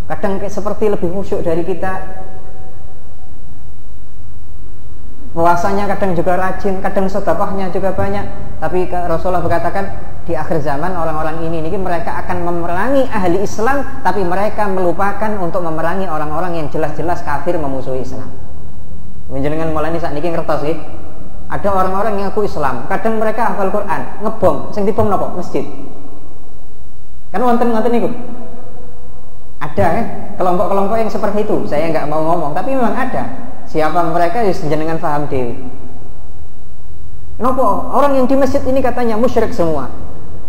Kadang seperti lebih khusyuk dari kita. Puasanya kadang juga rajin, kadang sedekahnya juga banyak. Tapi Rasulullah berkatakan di akhir zaman orang-orang ini mereka akan memerangi ahli Islam, tapi mereka melupakan untuk memerangi orang-orang yang jelas-jelas kafir memusuhi Islam. Menjenengan mulai saat ini ngertos sih. Ada orang-orang yang ngaku Islam, kadang mereka hafal Quran, ngebom, sing dibom napa? Masjid. Kan wonten niku. Ada kan kelompok-kelompok yang seperti itu. Saya nggak mau ngomong, tapi memang ada. Siapa mereka ya jenengan paham dewi. Kenapa orang yang di masjid ini katanya musyrik semua?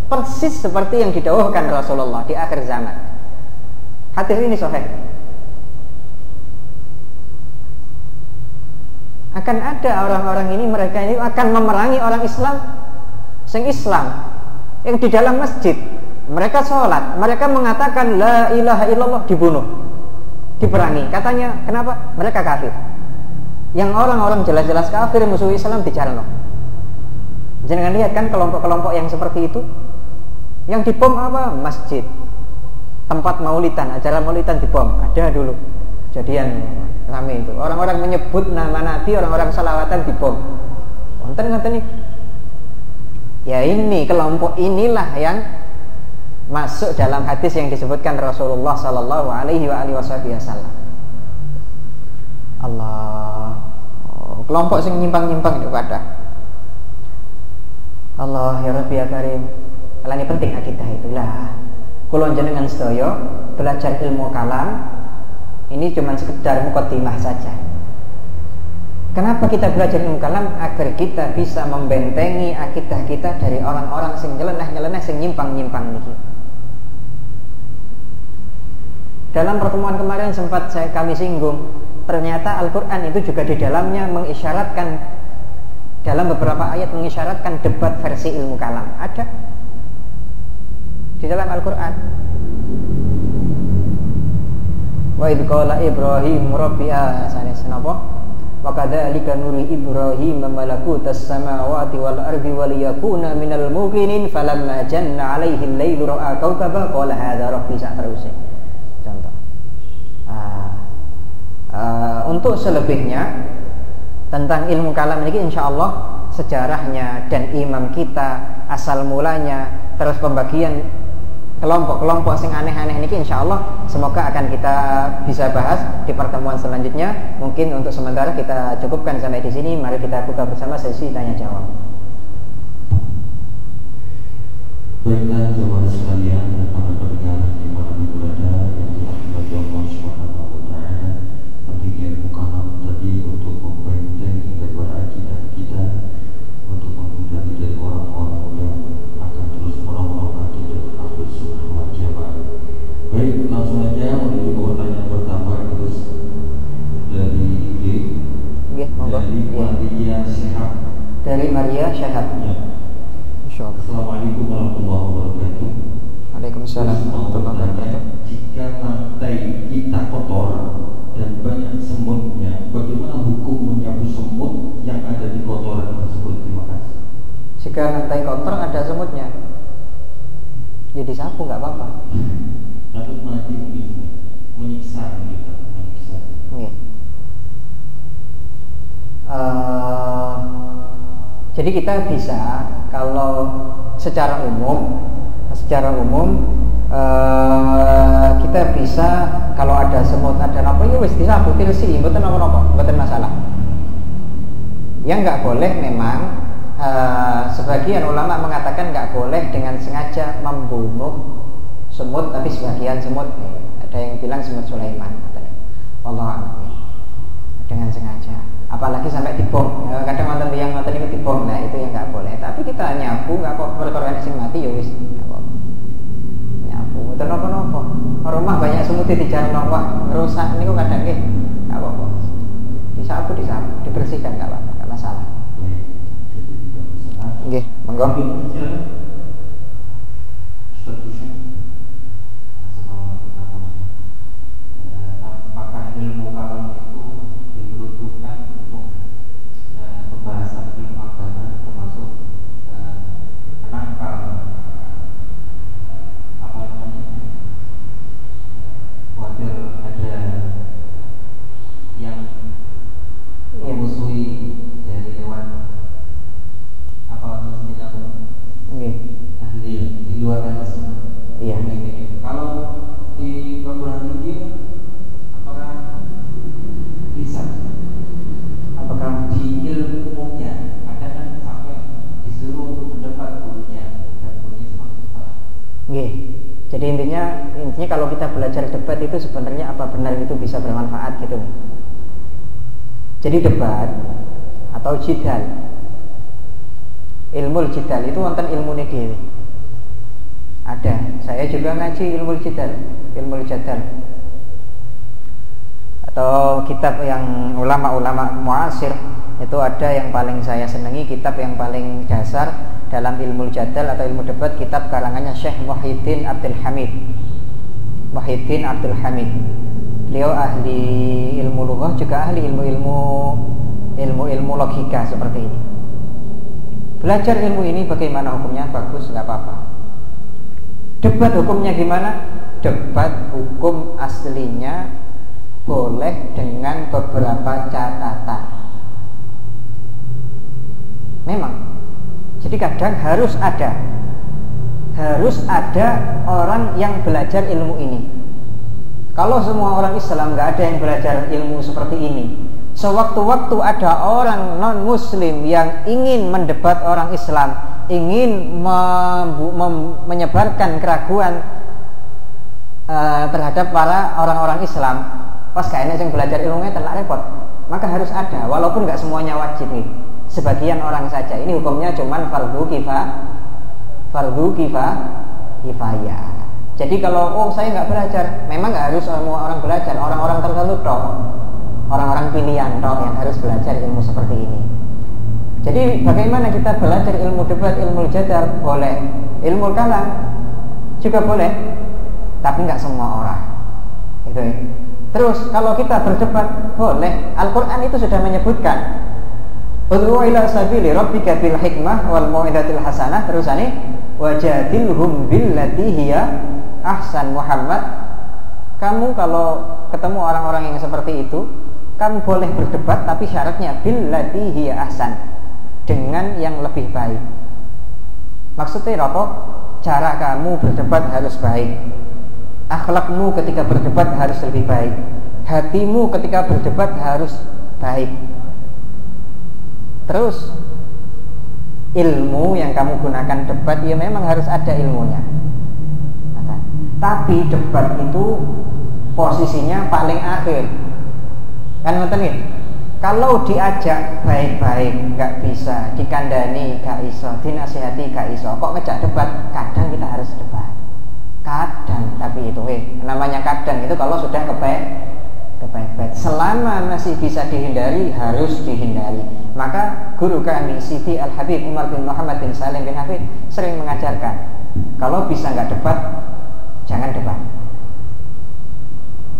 persis seperti yang didhawuhkan Rasulullah di akhir zaman. Hadis ini sahih. Akan ada orang-orang ini, mereka ini akan memerangi orang Islam yang di dalam masjid. Mereka sholat, mereka mengatakan la ilaha illallah, dibunuh, diperangi. Katanya kenapa? Mereka kafir. Yang orang-orang jelas-jelas kafir, musuh Islam, dicarno. Jangan lihat kan kelompok-kelompok yang seperti itu. Yang dibom apa? Masjid, tempat maulidan, acara maulidan dibom. Ada dulu kejadian rame itu. Orang-orang menyebut nama Nabi, orang-orang salawatan dibom. Wonten nih. Ya ini kelompok inilah yang masuk dalam hadis yang disebutkan Rasulullah sallallahu alaihi wasallam. Allah. Kelompok sing nyimpang-nyimpang itu kada. Allah ya Rabbi ya Karim. Ini penting akidah itulah. Kula jenengan sedaya belajar ilmu kalam ini cuma sekedar mukaddimah saja. Kenapa kita belajar ilmu kalam? Agar kita bisa membentengi akidah kita dari orang-orang sing nyeleneh-nyeleneh, sing nyimpang-nyimpang niki. Dalam pertemuan kemarin sempat kami singgung, ternyata Al-Quran itu juga di dalamnya mengisyaratkan, dalam beberapa ayat mengisyaratkan debat versi ilmu kalam. Ada di dalam Al-Quran. Wa idh qala Ibrahim rabbi sanes napa? Wa kadzalika nuri Ibrahim malakutas samawati wal ardi wa liyakuna minal muqinin falamma janna 'alaihi al-lailu ra'a kawkaba qala hadza rabbi sa'taruse. Contoh. Untuk selebihnya tentang ilmu kalam ini insyaallah sejarahnya dan imam kita, asal mulanya, terus pembagian kelompok-kelompok sing aneh-aneh ini insyaallah semoga akan kita bisa bahas di pertemuan selanjutnya. Mungkin untuk sementara kita cukupkan sampai di sini. Mari kita buka bersama sesi tanya jawab. Baiklah jemaah sekalian dan para pendengar dimanapun berada yang dirahmati Allah Subhanahu wa Ta'ala, pentingnya ilmu kalam tadi untuk membentengi daripada akidah kita, untuk menghindari dari orang-orang yang akan terus merongrong akidah Ahlus Sunnah wal Jamaah. Baik, langsung aja menuju ke pertanyaan pertama, terus dari IG, dari Maria Syihab. Dari Maria Syihab. Ya. Assalamualaikum warahmatullahi wabarakatuh. Waalaikumsalam warahmatullahi wabarakatuh. Jika lantai kita kotor dan banyak semutnya, bagaimana hukum menyapu semut yang ada di kotoran tersebut? Terima kasih. Jika lantai kotor ada semutnya, ya disapu nggak apa-apa. Takut mati begitu, menyiksa gitu, menyiksa. Okay. Jadi kita bisa, kalau secara umum kita bisa, kalau ada semut, ada apa, ya wis disapu, tirsi, mboten napa-napa, mboten masalah. Yang nggak boleh memang, sebagian ulama mengatakan nggak boleh dengan sengaja membunuh semut, tapi sebagian semut, ada yang bilang semut Sulaiman, Allah dengan sengaja. Apalagi sampai dibom, kadang nonton yang nonton itu dibom, nah itu yang nggak boleh. Tapi kita nyapu, nggak kok perkara sing mati ya wis, nyapu, betul nopo. Rumah banyak semut di jalan wah rusak, ini kok kadang nggak apa-apa. Disapu, dibersihkan nggak apa-apa, nggak masalah. Oke, monggo. Apakah ilmu kalam itu diperuntukkan untuk pembahasan ilmu agama, termasuk menangkal apa namanya, khawatir ada yang memusuhi dari hewan apa namanya, ahli di luar hadis. Iya. Kalau di perguruan tinggi apakah bisa? Apakah di ilmu umumnya ada kan sampai disuruh untuk mendebat gurunya dan gurunya semakin salah? Nggih. Jadi intinya kalau kita belajar debat itu sebenarnya apa benar itu bisa bermanfaat gitu. Jadi debat atau jidal, ilmu jidal itu wonten ilmune dhewe. Saya juga ngaji ilmu jadal. Atau kitab yang ulama-ulama muasir, itu ada yang paling saya senangi, kitab yang paling dasar dalam ilmu jadal atau ilmu debat, kitab karangannya Syekh Muhyiddin Abdul Hamid. Beliau ahli ilmu lughah, juga ahli ilmu logika seperti ini. Belajar ilmu ini bagaimana hukumnya? Bagus, nggak apa-apa. Debat hukumnya gimana? Debat hukum aslinya boleh dengan beberapa catatan. Memang. Jadi kadang harus ada orang yang belajar ilmu ini. Kalau semua orang Islam nggak ada yang belajar ilmu seperti ini, sewaktu-waktu ada orang non-Muslim yang ingin mendebat orang Islam, ingin menyebarkan keraguan terhadap para orang-orang Islam, pas kayaknya yang belajar ilmunya telak repot, maka harus ada, walaupun nggak semuanya wajib nih, sebagian orang saja. Ini hukumnya cuman fardu kifayah. Jadi kalau saya nggak belajar, memang nggak harus semua orang belajar, orang-orang tertentu toh, orang-orang pilihan toh yang harus belajar ilmu seperti ini. Jadi bagaimana kita belajar ilmu debat, ilmu jadal? Boleh, ilmu kalam juga boleh, tapi nggak semua orang. Itu. Terus kalau kita berdebat boleh, Al-Quran itu sudah menyebutkan ud'u ila sabili rabbika bil hikmah wal mau'izatil hasanah, terusane wajadilhum billati hiya ahsan. Muhammad, kamu kalau ketemu orang-orang yang seperti itu, kamu boleh berdebat, tapi syaratnya billati hiya ahsan, dengan yang lebih baik. Maksudnya apa? Cara kamu berdebat harus baik, akhlakmu ketika berdebat harus lebih baik, hatimu ketika berdebat harus baik. Terus ilmu yang kamu gunakan debat, ya memang harus ada ilmunya. Tapi debat itu posisinya paling akhir. Kan ngerti nih? Kalau diajak baik-baik nggak bisa, dikandani gak iso, dinasihati gak iso, kok ngejak debat? Kadang kita harus debat. Kadang, tapi itu namanya kadang itu kalau sudah kepepet. Selama masih bisa dihindari, harus dihindari. Maka guru kami Siti Al-Habib Umar bin Muhammad bin Salim bin Hafid sering mengajarkan, kalau bisa nggak debat, jangan debat.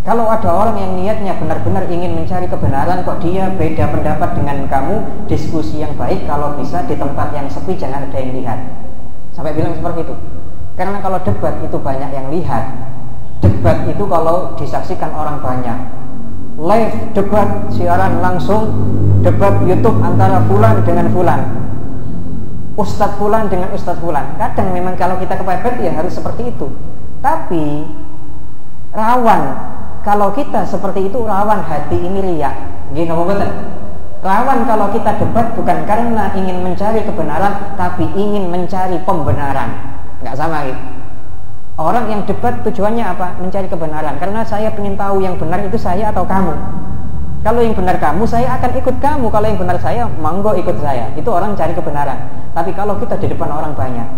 Kalau ada orang yang niatnya benar-benar ingin mencari kebenaran, kok dia beda pendapat dengan kamu, diskusi yang baik kalau bisa di tempat yang sepi, jangan ada yang lihat. Sampai bilang seperti itu. Karena kalau debat itu banyak yang lihat. Debat itu kalau disaksikan orang banyak, live debat, siaran langsung, debat YouTube antara fulan dengan fulan, ustadz fulan dengan ustadz fulan. Kadang memang kalau kita kepepet ya harus seperti itu. Tapi rawan kalau kita seperti itu, rawan hati ini riak. Gini betul. Rawan kalau kita debat bukan karena ingin mencari kebenaran, tapi ingin mencari pembenaran. Nggak sama gitu. Orang yang debat tujuannya apa? Mencari kebenaran. Karena saya ingin tahu yang benar itu saya atau kamu. Kalau yang benar kamu, saya akan ikut kamu. Kalau yang benar saya, monggo ikut saya. Itu orang cari kebenaran. Tapi kalau kita di depan orang banyak,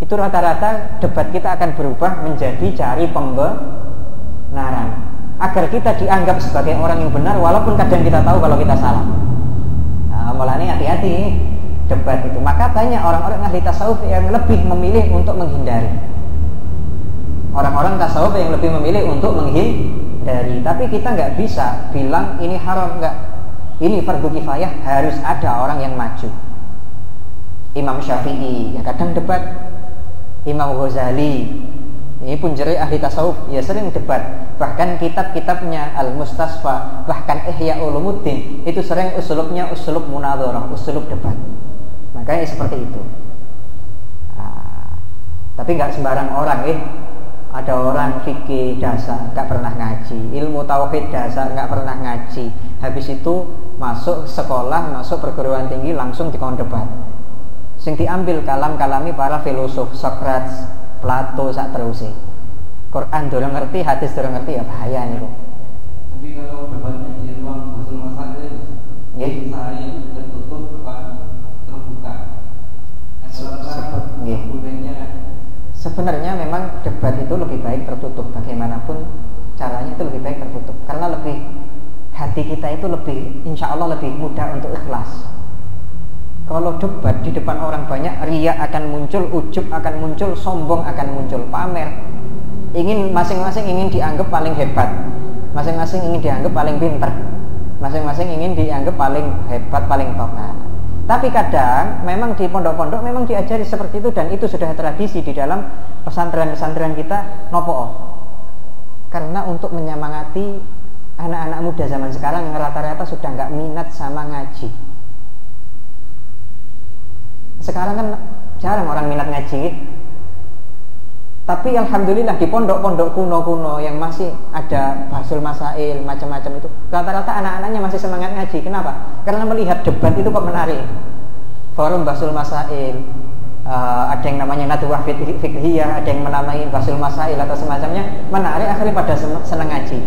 itu rata-rata debat kita akan berubah menjadi cari pembenaran, agar kita dianggap sebagai orang yang benar, walaupun kadang kita tahu kalau kita salah. Mulanya hati-hati debat itu. Maka banyak orang-orang ahli tasawuf yang lebih memilih untuk menghindari. Orang-orang tasawuf yang lebih memilih untuk menghindari. Tapi kita nggak bisa bilang ini haram, nggak. Ini fardu kifayah, harus ada orang yang maju. Imam Syafi'i yang kadang debat, Imam Ghazali ini pun jeri ahli tasawuf, ya sering debat. Bahkan kitab-kitabnya Al-Mustasfa, bahkan Ihya Ulumuddin, itu sering usulubnya usulub munadharah, usulub debat. Makanya seperti itu. Tapi nggak sembarang orang. Ada orang fikih dasar nggak pernah ngaji, ilmu tauhid dasar nggak pernah ngaji, habis itu masuk sekolah, masuk perguruan tinggi, langsung dikon debat. Sing diambil kalam-kalami para filosof, Socrates, Plato, sak terusé. Quran dorong ngerti, hadis dorong ngerti, ya bahaya nih kok. Tapi kalau debatnya di ruang rumah sakit, saya tertutup apa terbuka? Sebenarnya memang debat itu lebih baik tertutup, bagaimanapun caranya itu lebih baik tertutup, karena lebih hati kita itu lebih, insya Allah lebih mudah untuk ikhlas. Kalau debat di depan orang banyak, riya akan muncul, ujub akan muncul, sombong akan muncul, pamer, ingin masing-masing ingin dianggap paling hebat, masing-masing ingin dianggap paling pintar, masing-masing ingin dianggap paling hebat, paling top. Tapi kadang memang di pondok-pondok memang diajari seperti itu, dan itu sudah tradisi di dalam pesantren-pesantren kita. Nopo? Karena untuk menyemangati anak-anak muda zaman sekarang yang rata-rata sudah nggak minat sama ngaji. Sekarang kan jarang orang minat ngaji. Tapi alhamdulillah di pondok-pondok kuno-kuno yang masih ada basul masail macam-macam itu, rata-rata anak-anaknya masih semangat ngaji. Kenapa? Karena melihat debat itu kok menarik. Forum basul masail, ada yang namanya nadwah fiqhiyah, ada yang menamai basul masail atau semacamnya, menarik, akhirnya pada senang ngaji.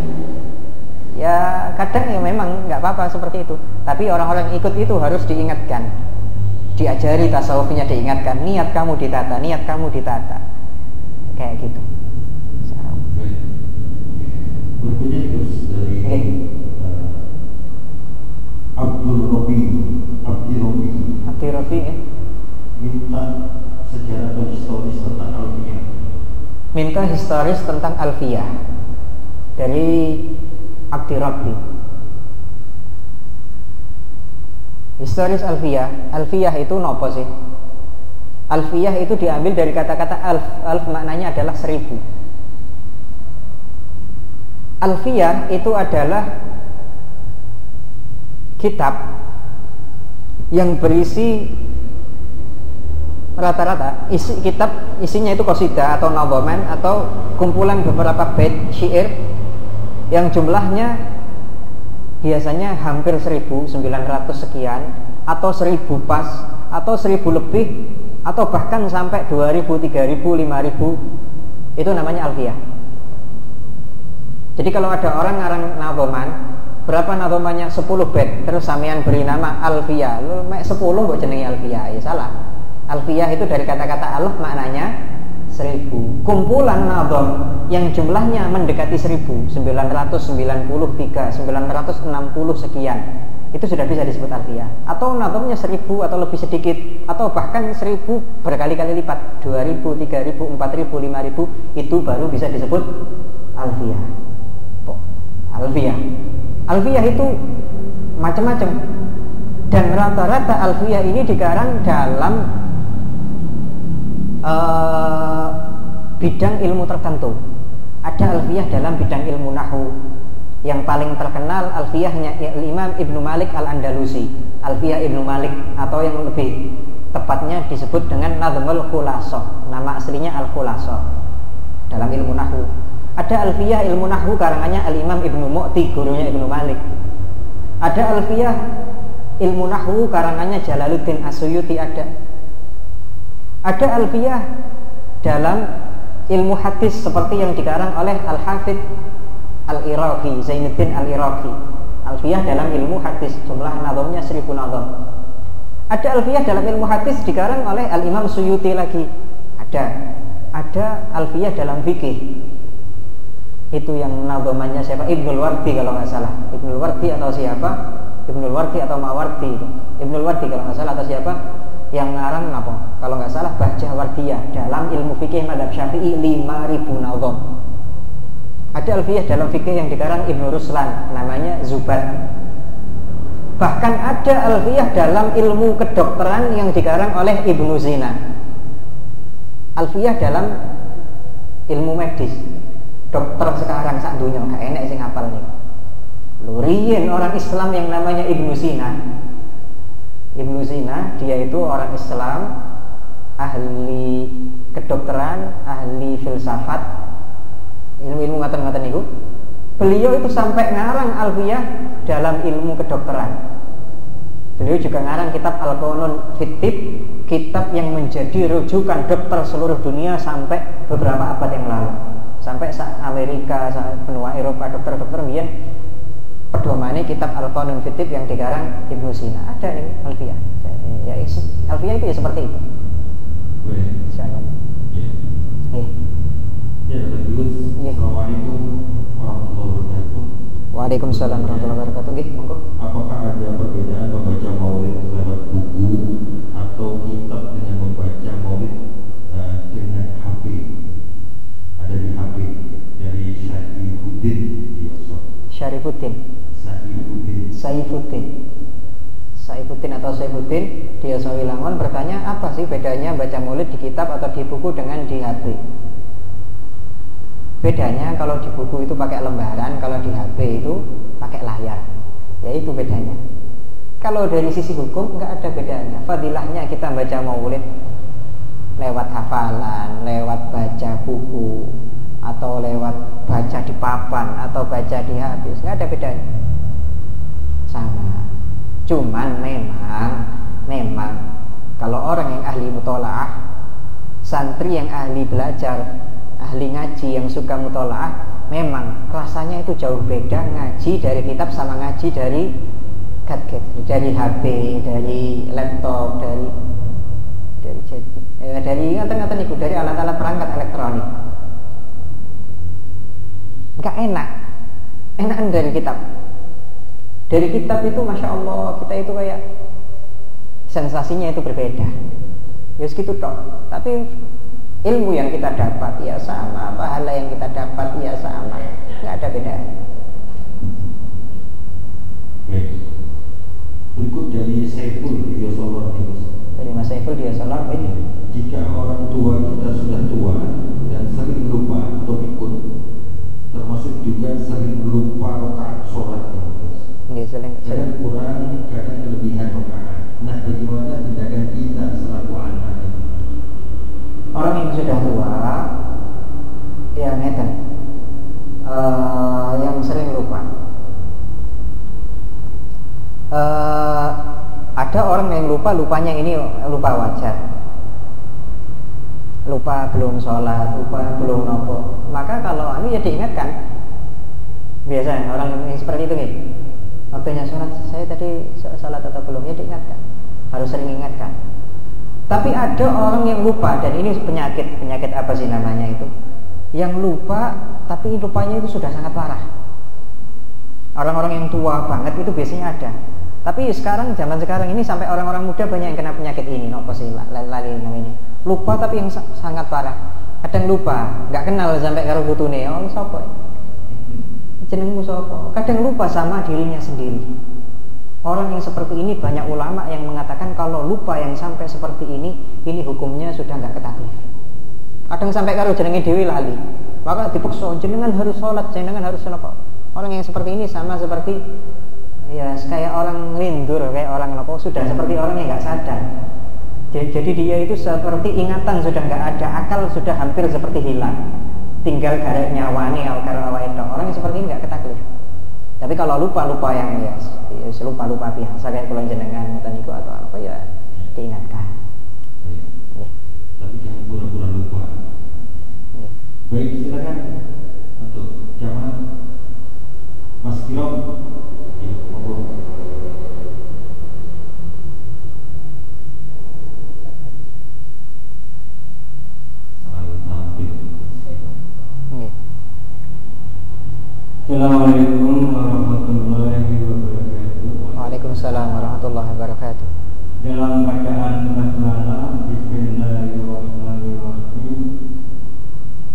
Ya kadang ya memang nggak apa-apa seperti itu, tapi orang-orang yang ikut itu harus diingatkan, diajari tasawufnya, diingatkan, niat kamu ditata, niat kamu ditata. Kayak gitu. Berikutnya Gus dari Abdi Robi minta sejarah atau historis tentang Alfiyah. Minta historis tentang Alfiyah dari Abdi Robi. Historis Alfiyah. Alfiyah itu nopo sih? Alfiyah itu diambil dari kata-kata alf. Alf maknanya adalah 1000. Alfiyah itu adalah kitab yang berisi rata-rata isinya itu qasidah atau nadhaman atau kumpulan beberapa bait syair yang jumlahnya biasanya hampir 1900 sekian atau 1000 pas atau 1000 lebih atau bahkan sampai 2000, 3000, 5000, itu namanya alfiyah. Jadi kalau ada orang ngarang nadhaman, berapa nadhamannya? 10 bait, terus sampean beri nama alfiyah, lu mek 10 kok jenenge alfiyah, ya salah. Alfiyah itu dari kata-kata alf maknanya 1000. Kumpulan nadham yang jumlahnya mendekati 1000, 993, 960 sekian, itu sudah bisa disebut alfiyah. Atau nadhamnya 1000 atau lebih sedikit, atau bahkan 1000 berkali-kali lipat, 2000, 3000, 4000, 5000, itu baru bisa disebut alfiyah. Alfiyah itu macam-macam, dan rata-rata alfiyah ini dikarang dalam bidang ilmu tertentu. Ada alfiyah dalam bidang ilmu nahwu. Yang paling terkenal alfiyahnya Imam Ibnu Malik Al-Andalusi, Alfiyah Ibnu Malik, atau yang lebih tepatnya disebut dengan Nadhmul Khulassah. Nama aslinya Al-Khulassah dalam ilmu nahwu. Ada alfiyah ilmu nahwu karangannya Al-Imam Ibnu Mu'ti, gurunya Ibnu Malik. Ada alfiyah ilmu nahwu karangannya Jalaluddin As-Suyuti. Ada alfiyah dalam ilmu hadis seperti yang dikarang oleh Al-Hafidh Al-Iraqi, Zainuddin Al-Iraqi. Alfiyah dalam ilmu hadis, jumlah nadhamnya 1000 nadham. Ada alfiyah dalam ilmu hadis dikarang oleh Al-Imam Suyuti lagi. Ada alfiyah dalam fikih. Itu yang nadhamannya siapa? Ibnul Wardi kalau nggak salah. Ibnul Wardi atau siapa? Ibnul Wardi atau Mawardi. Ibnul Wardi kalau nggak salah, atau siapa? Yang ngarang apa? Kalau nggak salah Bahjah Wardiyah dalam ilmu fikih madzhab Syafi'i 5000 nadham. Ada alfiyah dalam fikih yang dikarang Ibnu Ruslan, namanya Zubat. Bahkan ada alfiyah dalam ilmu kedokteran yang dikarang oleh Ibnu Zina. Alfiyah dalam ilmu medis. Dokter sekarang sak dunya gak enek sing hafal nih. Luriyen orang Islam yang namanya Ibnu Zina. Ibnu Zina, dia itu orang Islam, ahli kedokteran, ahli filsafat, ilmu-ilmu ngatan-ngatan itu. Beliau itu sampai ngarang alfiyah dalam ilmu kedokteran. Beliau juga ngarang kitab Al-Qanun fit Tibb, kitab yang menjadi rujukan dokter seluruh dunia sampai beberapa abad yang lalu. Sampai Amerika, benua Eropa, dokter-dokter biyen pedomane kitab Al-Qanun fit Tibb yang dikarang Ibnu Sina. Ada nih alfiyah. Ya, alfiyah itu ya seperti itu. Waalaikumsalam warahmatullahi wabarakatuh. Nggih, monggo. Apakah ada perbedaan membaca maulid lewat buku atau kitab dengan membaca maulid dengan HP? Ada di HP dari Syarifuddin Diyosol. Saifuddin atau Saifuddin Diyosol bertanya, apa sih bedanya baca maulid di kitab atau di buku dengan di HP? Bedanya kalau di buku itu pakai lembaran, kalau di HP itu pakai layar. Ya itu bedanya. Kalau dari sisi hukum nggak ada bedanya. Fadilahnya kita baca maulid lewat hafalan, lewat baca buku, atau lewat baca di papan, atau baca di HP, nggak ada bedanya. Sama. Cuman memang kalau orang yang ahli mutolaah, santri yang ahli belajar, ahli ngaji yang suka mutolaah, memang rasanya itu jauh beda ngaji dari kitab sama ngaji dari gadget, dari HP, dari laptop, dari ngatan-ngatan itu, dari alat-alat perangkat elektronik. Enggak enakan dari kitab. Dari kitab itu masya Allah kita itu kayak sensasinya itu berbeda. Ya segitu toh. Tapi ilmu yang kita dapat ya sama, pahala yang kita dapat ya sama, nggak ada bedanya. Baik. Berikut dari Saiful Diyosol. Dari Mas Saiful Diyosol ini. Jika orang tua kita sudah tua dan sering lupa atau ikut, termasuk juga sering lupa rakaat sholatnya, kadang kurang, kadang kelebihan rakaat. Nah, bagaimana tindakan kita selaku anak? Orang yang sudah tua, ya ngeten, yang sering lupa. Ada orang yang lupanya ini lupa wajar, lupa belum sholat, lupa belum nopo. Maka kalau ini ya diingatkan. Biasanya orang yang seperti itu nih, waktunya sholat, saya tadi sholat atau belum, ya diingatkan. Harus sering ingatkan. Tapi ada orang yang lupa, dan ini penyakit apa sih namanya itu? Yang lupa, tapi lupanya itu sudah sangat parah. Orang-orang yang tua banget itu biasanya ada. Tapi sekarang, zaman sekarang ini sampai orang-orang muda banyak yang kena penyakit ini, nopo sih lali namanya. Lupa tapi yang sangat parah. Kadang lupa, nggak kenal sampai karo putune. Oh, sapa? Jenengmu sapa? Kadang lupa sama dirinya sendiri. Orang yang seperti ini banyak ulama yang mengatakan kalau lupa yang sampai seperti ini hukumnya sudah nggak ketaklif. Kadang sampai karo jenenge dhewe lali. Maka dipaksa jenengan harus sholat, jenengan harus apa? Orang yang seperti ini sama seperti ya kayak orang lindur, kayak orang apa? Sudah seperti orang yang nggak sadar. Jadi dia itu seperti ingatan sudah nggak ada, akal sudah hampir seperti hilang. Tinggal garek nyawane karo awake tok. Orang yang seperti ini nggak ketaklif. Tapi kalau lupa yang ya lupa biasa kayak kula jenengan ngoten niku atau apa ya diingatkan. Ya. Tapi jangan pura-pura lupa. Ya. Baik, silakan untuk jamaah Mas Kirom. Ya, monggo. Assalamualaikum warahmatullahi wabarakatuh. Waalaikumsalam warahmatullahi wabarakatuh. Dalam bacaan basmalah Bismillahirrahmanirrahim,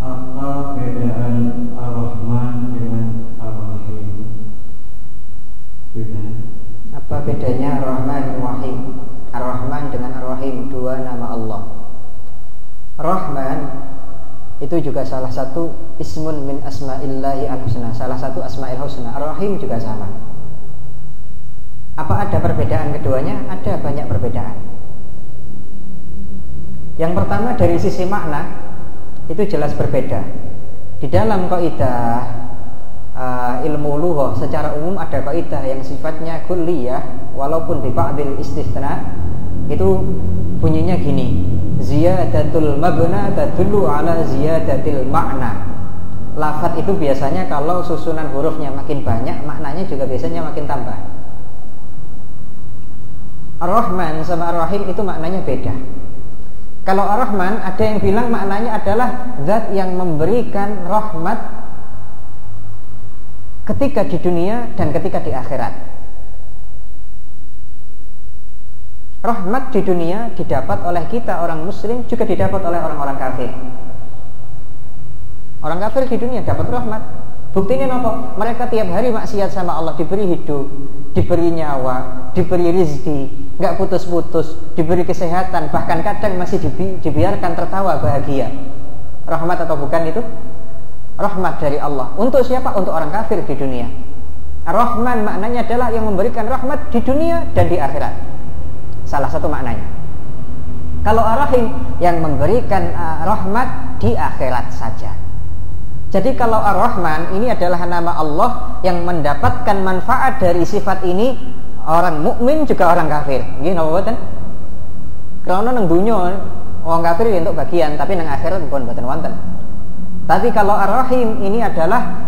apa perbedaan Ar-Rahman dengan Ar-Rahim? Apa bedanya Ar-Rahman dan Ar-Rahim? Ar-Rahman dengan Ar-Rahim, dua nama Allah. Rahman itu juga salah satu ismun min asma'illahi al-husna, salah satu asma'il husna. Ar-Rahim juga sama. Apa ada perbedaan keduanya? Ada banyak perbedaan. Yang pertama dari sisi makna itu jelas berbeda. Di dalam kaidah ilmu lughah secara umum ada kaidah yang sifatnya kulliyah walaupun di ba'dil istitsna, itu bunyinya gini: ziyadatul mabna tadullu ala ziyadatil makna. Lafaz itu biasanya kalau susunan hurufnya makin banyak, maknanya juga biasanya makin tambah. Ar-Rahman sama Ar-Rahim itu maknanya beda. Kalau Ar-Rahman ada yang bilang maknanya adalah zat yang memberikan rahmat ketika di dunia dan ketika di akhirat. Rahmat di dunia didapat oleh kita orang muslim, juga didapat oleh orang-orang kafir. Orang kafir di dunia dapat rahmat. Buktinya apa? Mereka tiap hari maksiat sama Allah, diberi hidup, diberi nyawa, diberi rizki, nggak putus-putus, diberi kesehatan, bahkan kadang masih dibiarkan tertawa bahagia. Rahmat atau bukan itu? Rahmat dari Allah. Untuk siapa? Untuk orang kafir di dunia. Ar-Rahman maknanya adalah yang memberikan rahmat di dunia dan di akhirat. Salah satu maknanya. Kalau Ar-Rahim yang memberikan rahmat di akhirat saja. Jadi kalau Ar-Rahman ini adalah nama Allah yang mendapatkan manfaat dari sifat ini, orang mukmin juga orang kafir. Nggih napa mboten? Karena nang dunya orang kafir untuk bagian, tapi nang akhirat pun mboten wonten. Tapi kalau Ar-Rahim ini adalah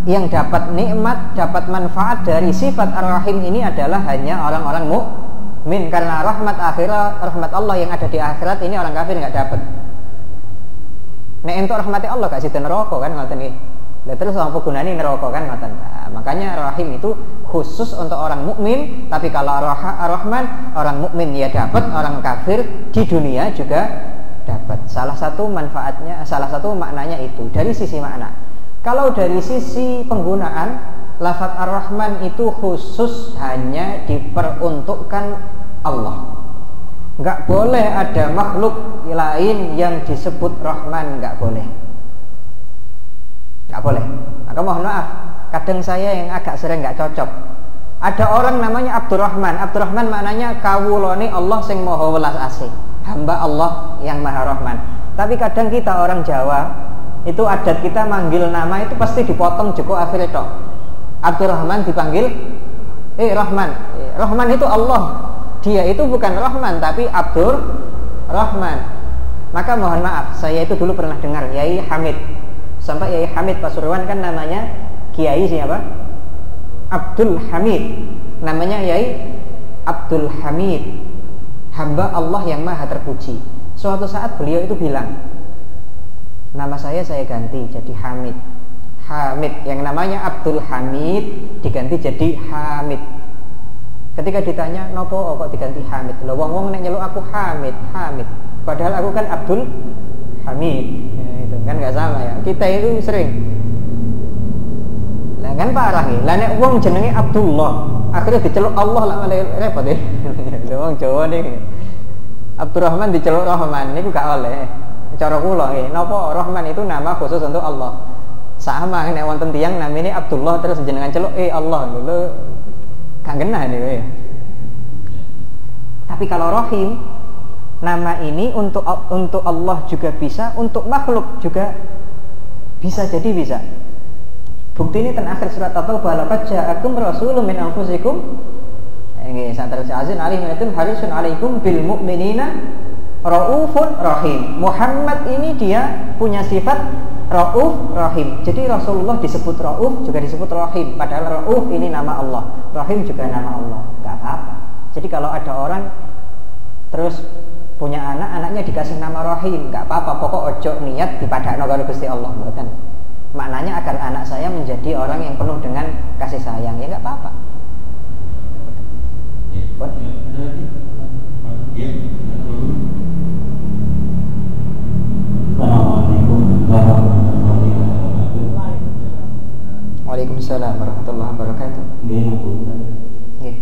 yang dapat nikmat, dapat manfaat dari sifat Ar-Rahim ini adalah hanya orang-orang mukmin, karena rahmat akhirat, rahmat Allah yang ada di akhirat ini orang kafir nggak dapat. Nek entuk rahmati Allah gak sida neraka kan ngoten nggih. Lah terus apa gunane neraka kan ngoten. Nah, makanya Rahim itu khusus untuk orang mukmin, tapi kalau Ar-Rahman orang mukmin ya dapat, orang kafir di dunia juga dapat. Salah satu manfaatnya, salah satu maknanya itu dari sisi makna. Kalau dari sisi penggunaan, lafaz Ar-Rahman itu khusus hanya diperuntukkan Allah. Enggak boleh ada makhluk lain yang disebut Rahman, enggak boleh. Enggak boleh. Maka mohon maaf, kadang saya yang agak sering enggak cocok. Ada orang namanya Abdurrahman. Abdurrahman maknanya kawulane Allah sing maha welas asih, hamba Allah yang maha Rahman. Tapi kadang kita orang Jawa, itu adat kita manggil nama itu pasti dipotong joko akhirnya tok. Abdurrahman dipanggil Rahman. Rahman itu Allah. Dia itu bukan Rahman tapi Abdur Rahman. Maka mohon maaf, saya itu dulu pernah dengar Yai Hamid. Sampai Yai Hamid Pasuruan kan namanya Kiai siapa? Abdul Hamid. Namanya Yai Abdul Hamid, hamba Allah yang maha terpuji. Suatu saat beliau itu bilang, nama saya ganti jadi Hamid. Hamid yang namanya Abdul Hamid diganti jadi Hamid. Ketika ditanya, nopo kok diganti Hamid? Lho wong-wong nek nyeluk aku Hamid. Padahal aku kan Abdul Hamid. Ya, itu kan nggak sama ya. Kita itu sering. Lah kan parah nih. Lah nek wong jenenge Abdullah, akhirnya diceluk Allah lah malah repot ya. Lho wong Jawa nih. Abdurrahman diceluk Rahman niku gak oleh. Cara kula nggih, napa Rahman itu nama khusus untuk Allah. Sama nek wonten tiyang namine Abdullah terus jenengan celuk Allah lho. Gak kena nih. Tapi kalau Rahim, nama ini untuk Allah juga bisa, untuk makhluk juga bisa, jadi bisa. Bukti ini ten akhir surat At-Taubah, laqad ja'akum rasulun min anfusikum. Nggih, satrul azin alaikum harisun alaikum bil mu'minina raufun rahim. Muhammad ini dia punya sifat Rauf, Rahim. Jadi Rasulullah disebut Rauf, juga disebut Rahim. Padahal Rauf ini nama Allah, Rahim juga nama Allah. Gak apa-apa. Jadi kalau ada orang terus punya anak, anaknya dikasih nama Rahim, gak apa-apa. Pokok ojo niat dipadakno karo Gusti Allah, bukan. Maknanya agar anak saya menjadi orang yang penuh dengan kasih sayang, ya gak apa-apa. Waalaikumsalam warahmatullahi wabarakatuh. Nggih.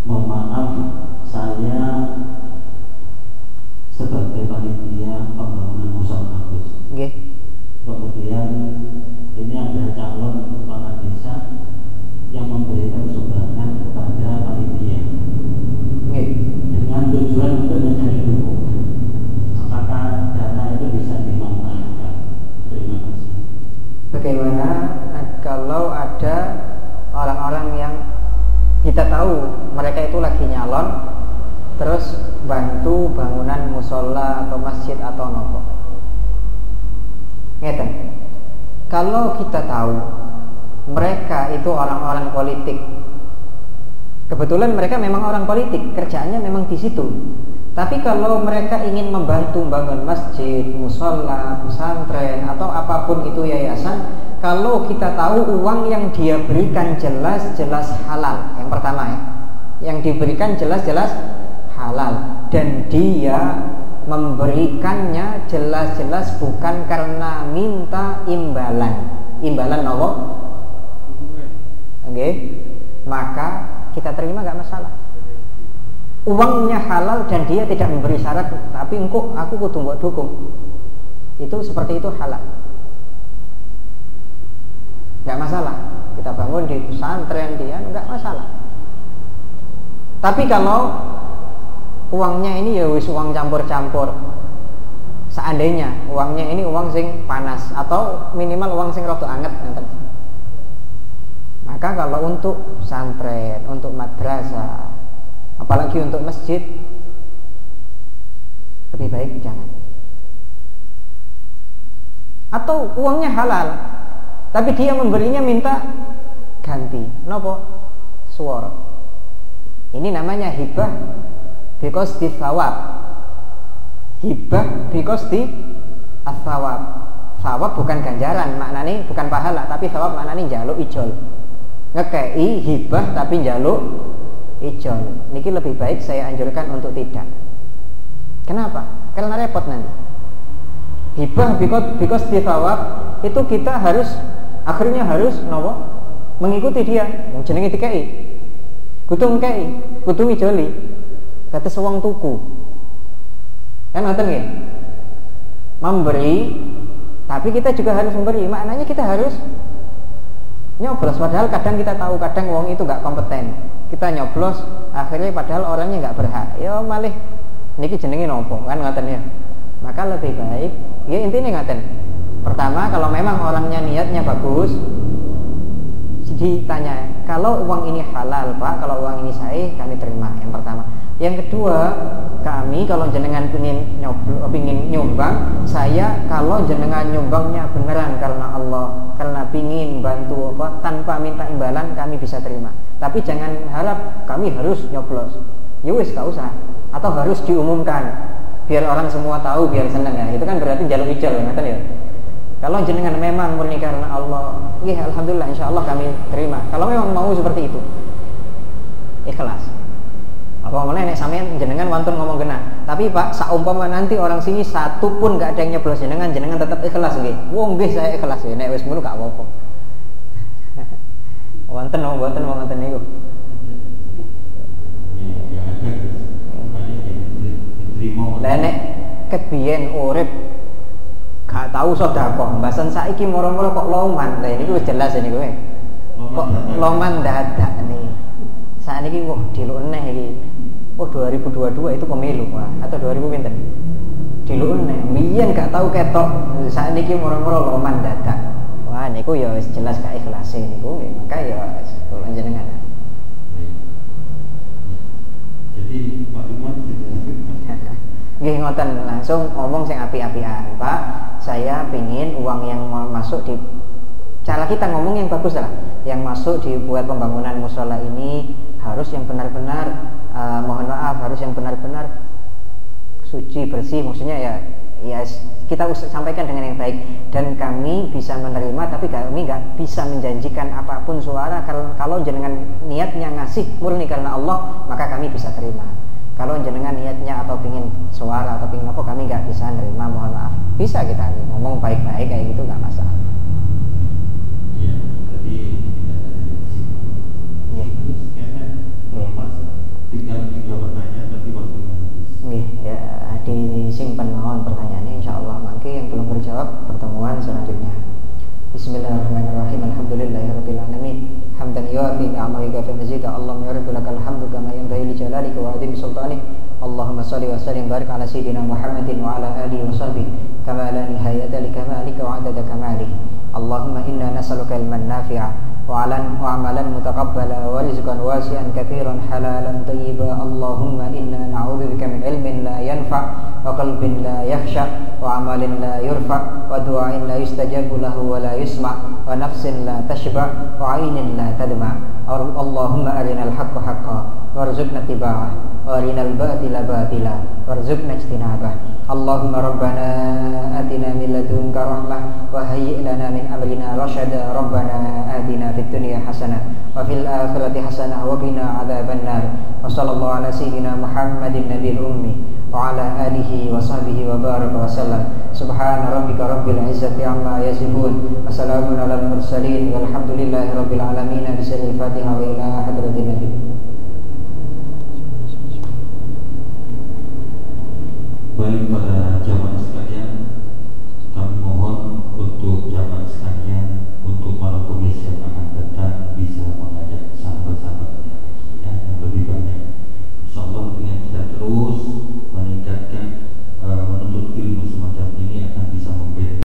Mohon maaf, saya sebagai panitia pembangunan musyawarah Gus. Nggih. Kemudian ini ada calon kepala desa yang memberikan sumbangan kepada panitia. Nggih. Dengan tujuan untuk mencari dukungan. Apakah dana itu bisa dimanfaatkan? Terima kasih. Bagaimana kalau ada orang-orang yang kita tahu mereka itu lagi nyalon, terus bantu bangunan musola atau masjid atau nopo? Ngeten. Kalau kita tahu mereka itu orang-orang politik, kebetulan mereka memang orang politik, kerjaannya memang di situ. Tapi kalau mereka ingin membantu bangun masjid, musola, pesantren atau apapun itu yayasan, kalau kita tahu uang yang dia berikan jelas-jelas halal. Yang pertama ya, yang diberikan jelas-jelas halal, dan dia memberikannya jelas-jelas bukan karena minta imbalan. Imbalan nopo? Oke, maka kita terima gak masalah. Uangnya halal dan dia tidak memberi syarat, tapi engkau aku kudu mbok dukung. Itu seperti itu halal. Gak masalah. Kita bangun di pesantren dia gak masalah. Tapi kalau uangnya ini ya wis uang campur-campur, seandainya uangnya ini uang sing panas atau minimal uang sing rada anget, maka kalau untuk pesantren, untuk madrasah, apalagi untuk masjid, lebih baik jangan. Atau uangnya halal tapi dia memberinya minta ganti, nopo? Suwara. Ini namanya hibah because di thawab. Hibah because di thawab. Thawab bukan ganjaran, maknanya bukan pahala, tapi thawab maknanya njaluk ijol. Ngekei hibah tapi njaluk ijol. Niki lebih baik saya anjurkan untuk tidak. Kenapa? Karena repot nanti. Hibah because di thawab itu kita akhirnya harus nopo mengikuti dia, jenenge dikei. Kudu ngekei, kudu ijoli. Kata sewang tuku. Kan ngoten nggih? Memberi, tapi kita juga harus memberi. Maknanya kita harus nyoblos, padahal kadang kita tahu kadang wong itu gak kompeten. Kita nyoblos, akhirnya padahal orangnya gak berhak. Ya malih niki jenenge nopo, kan ngoten ya. Maka lebih baik, ya intinya ngoten. Pertama, kalau memang orangnya niatnya bagus, ditanya, kalau uang ini halal Pak, kalau uang ini sahih, kami terima. Yang pertama. Yang kedua, kami kalau jenengan pingin nyumbang, saya kalau jenengan nyumbangnya beneran karena Allah, karena pingin bantu apa, tanpa minta imbalan, kami bisa terima. Tapi jangan harap kami harus nyoblos. Yowis gak usah. Atau harus diumumkan, biar orang semua tahu, biar seneng ya. Itu kan berarti jaluk ijol, ngerti ya? Kalau jenengan memang murni karena Allah, ya alhamdulillah, insya Allah kami terima. Kalau memang mau seperti itu, ikhlas. Apa malah nek sampean jenengan wantun ngomong genah. Tapi Pak, saumpama nanti orang sini satu pun gak ada yang nyoblos jenengan tetap ikhlas nggih. Wong nggih saya ikhlas ya, nek wis ngono gak apa-apa. Wonten mboten ngoten niku. Lah nek kebiyen urip gak tahu sedekah, mbasan saiki moro-moro kok loman. Lah niku wis jelas niku. Kok loman dadak nih. Sakniki wah diluk neh iki. Oh 2022 itu pemilu Pak, atau 2000 pinten? Diluk neh. Biyen gak tahu ketok, sakniki moro-moro loman dadak. Wah niku ya wis jelas gak ikhlase niku, maka ya kula jenengan. Jadi Pak Iman nggih ngoten, langsung ngomong sing apik-apikan. Pak, saya pingin uang yang mau masuk di, cara kita ngomong yang bagus lah, yang masuk dibuat pembangunan musola ini harus yang benar-benar mohon maaf, harus yang benar-benar suci, bersih, maksudnya ya kita sampaikan dengan yang baik, dan kami bisa menerima, tapi kami nggak bisa menjanjikan apapun suara. Kalau jenengan niatnya ngasih murni karena Allah, maka kami bisa terima. Kalau jenengan niatnya atau pingin suara atau pingin apa, kami nggak bisa nerima, mohon maaf. Bisa kita ngomong baik-baik kayak gitu, nggak masalah. Iya, tadi tinggal 3 pertanyaan tapi waktunya habis. Nggih, ya disimpan mohon pertanyaannya, insyaallah mangke yang belum berjawab pertemuan selanjutnya. Bismillahirrahmanirrahim. Alhamdulillahirabbil alamin. Hamdan yuafi ni'amahu wa mazida. Allahumma ya rabbi lakal hamdu kama yanbaghi li jalalika wa 'azimi sultanik. Allahumma shalli wa sallim barik ala sayyidina Muhammadin wa ala alihi wa sahbihi kama la nihayata li kamalika wa 'adada kamalih. Allahumma inna nas'aluka ilman nafi'a وعملا متقبلا ورزقا واسعا كثيرا حلالا طيبا. اللهم إنا نعوذ بك من علم لا ينفع وقلب لا يخشع وعمل لا يرفع ودعاء لا يستجاب له ولا يسمع ونفس لا تشبع وعين لا تدمع. اللهم أرنا الحق حقا وارزقنا اتباعه وأرنا الباطل باطلا وارزقنا اجتنابه. Allahumma rabbana atina min ladunka rahmah wa hayyi' lana min amrina rashada. Rabbana atina fid dunya hasanah wa fil akhirati hasanah wa qina adzabannar. Wa sallallahu ala sayyidina Muhammadin nabiyil ummi wa ala alihi wa sahbihi wa baraka wa sallam. Subhana rabbika rabbil izzati amma yasifun wa salamun alal mursalin walhamdulillahi rabbil alamin. Bismillahil Fatihah wa ila hadratin nabi.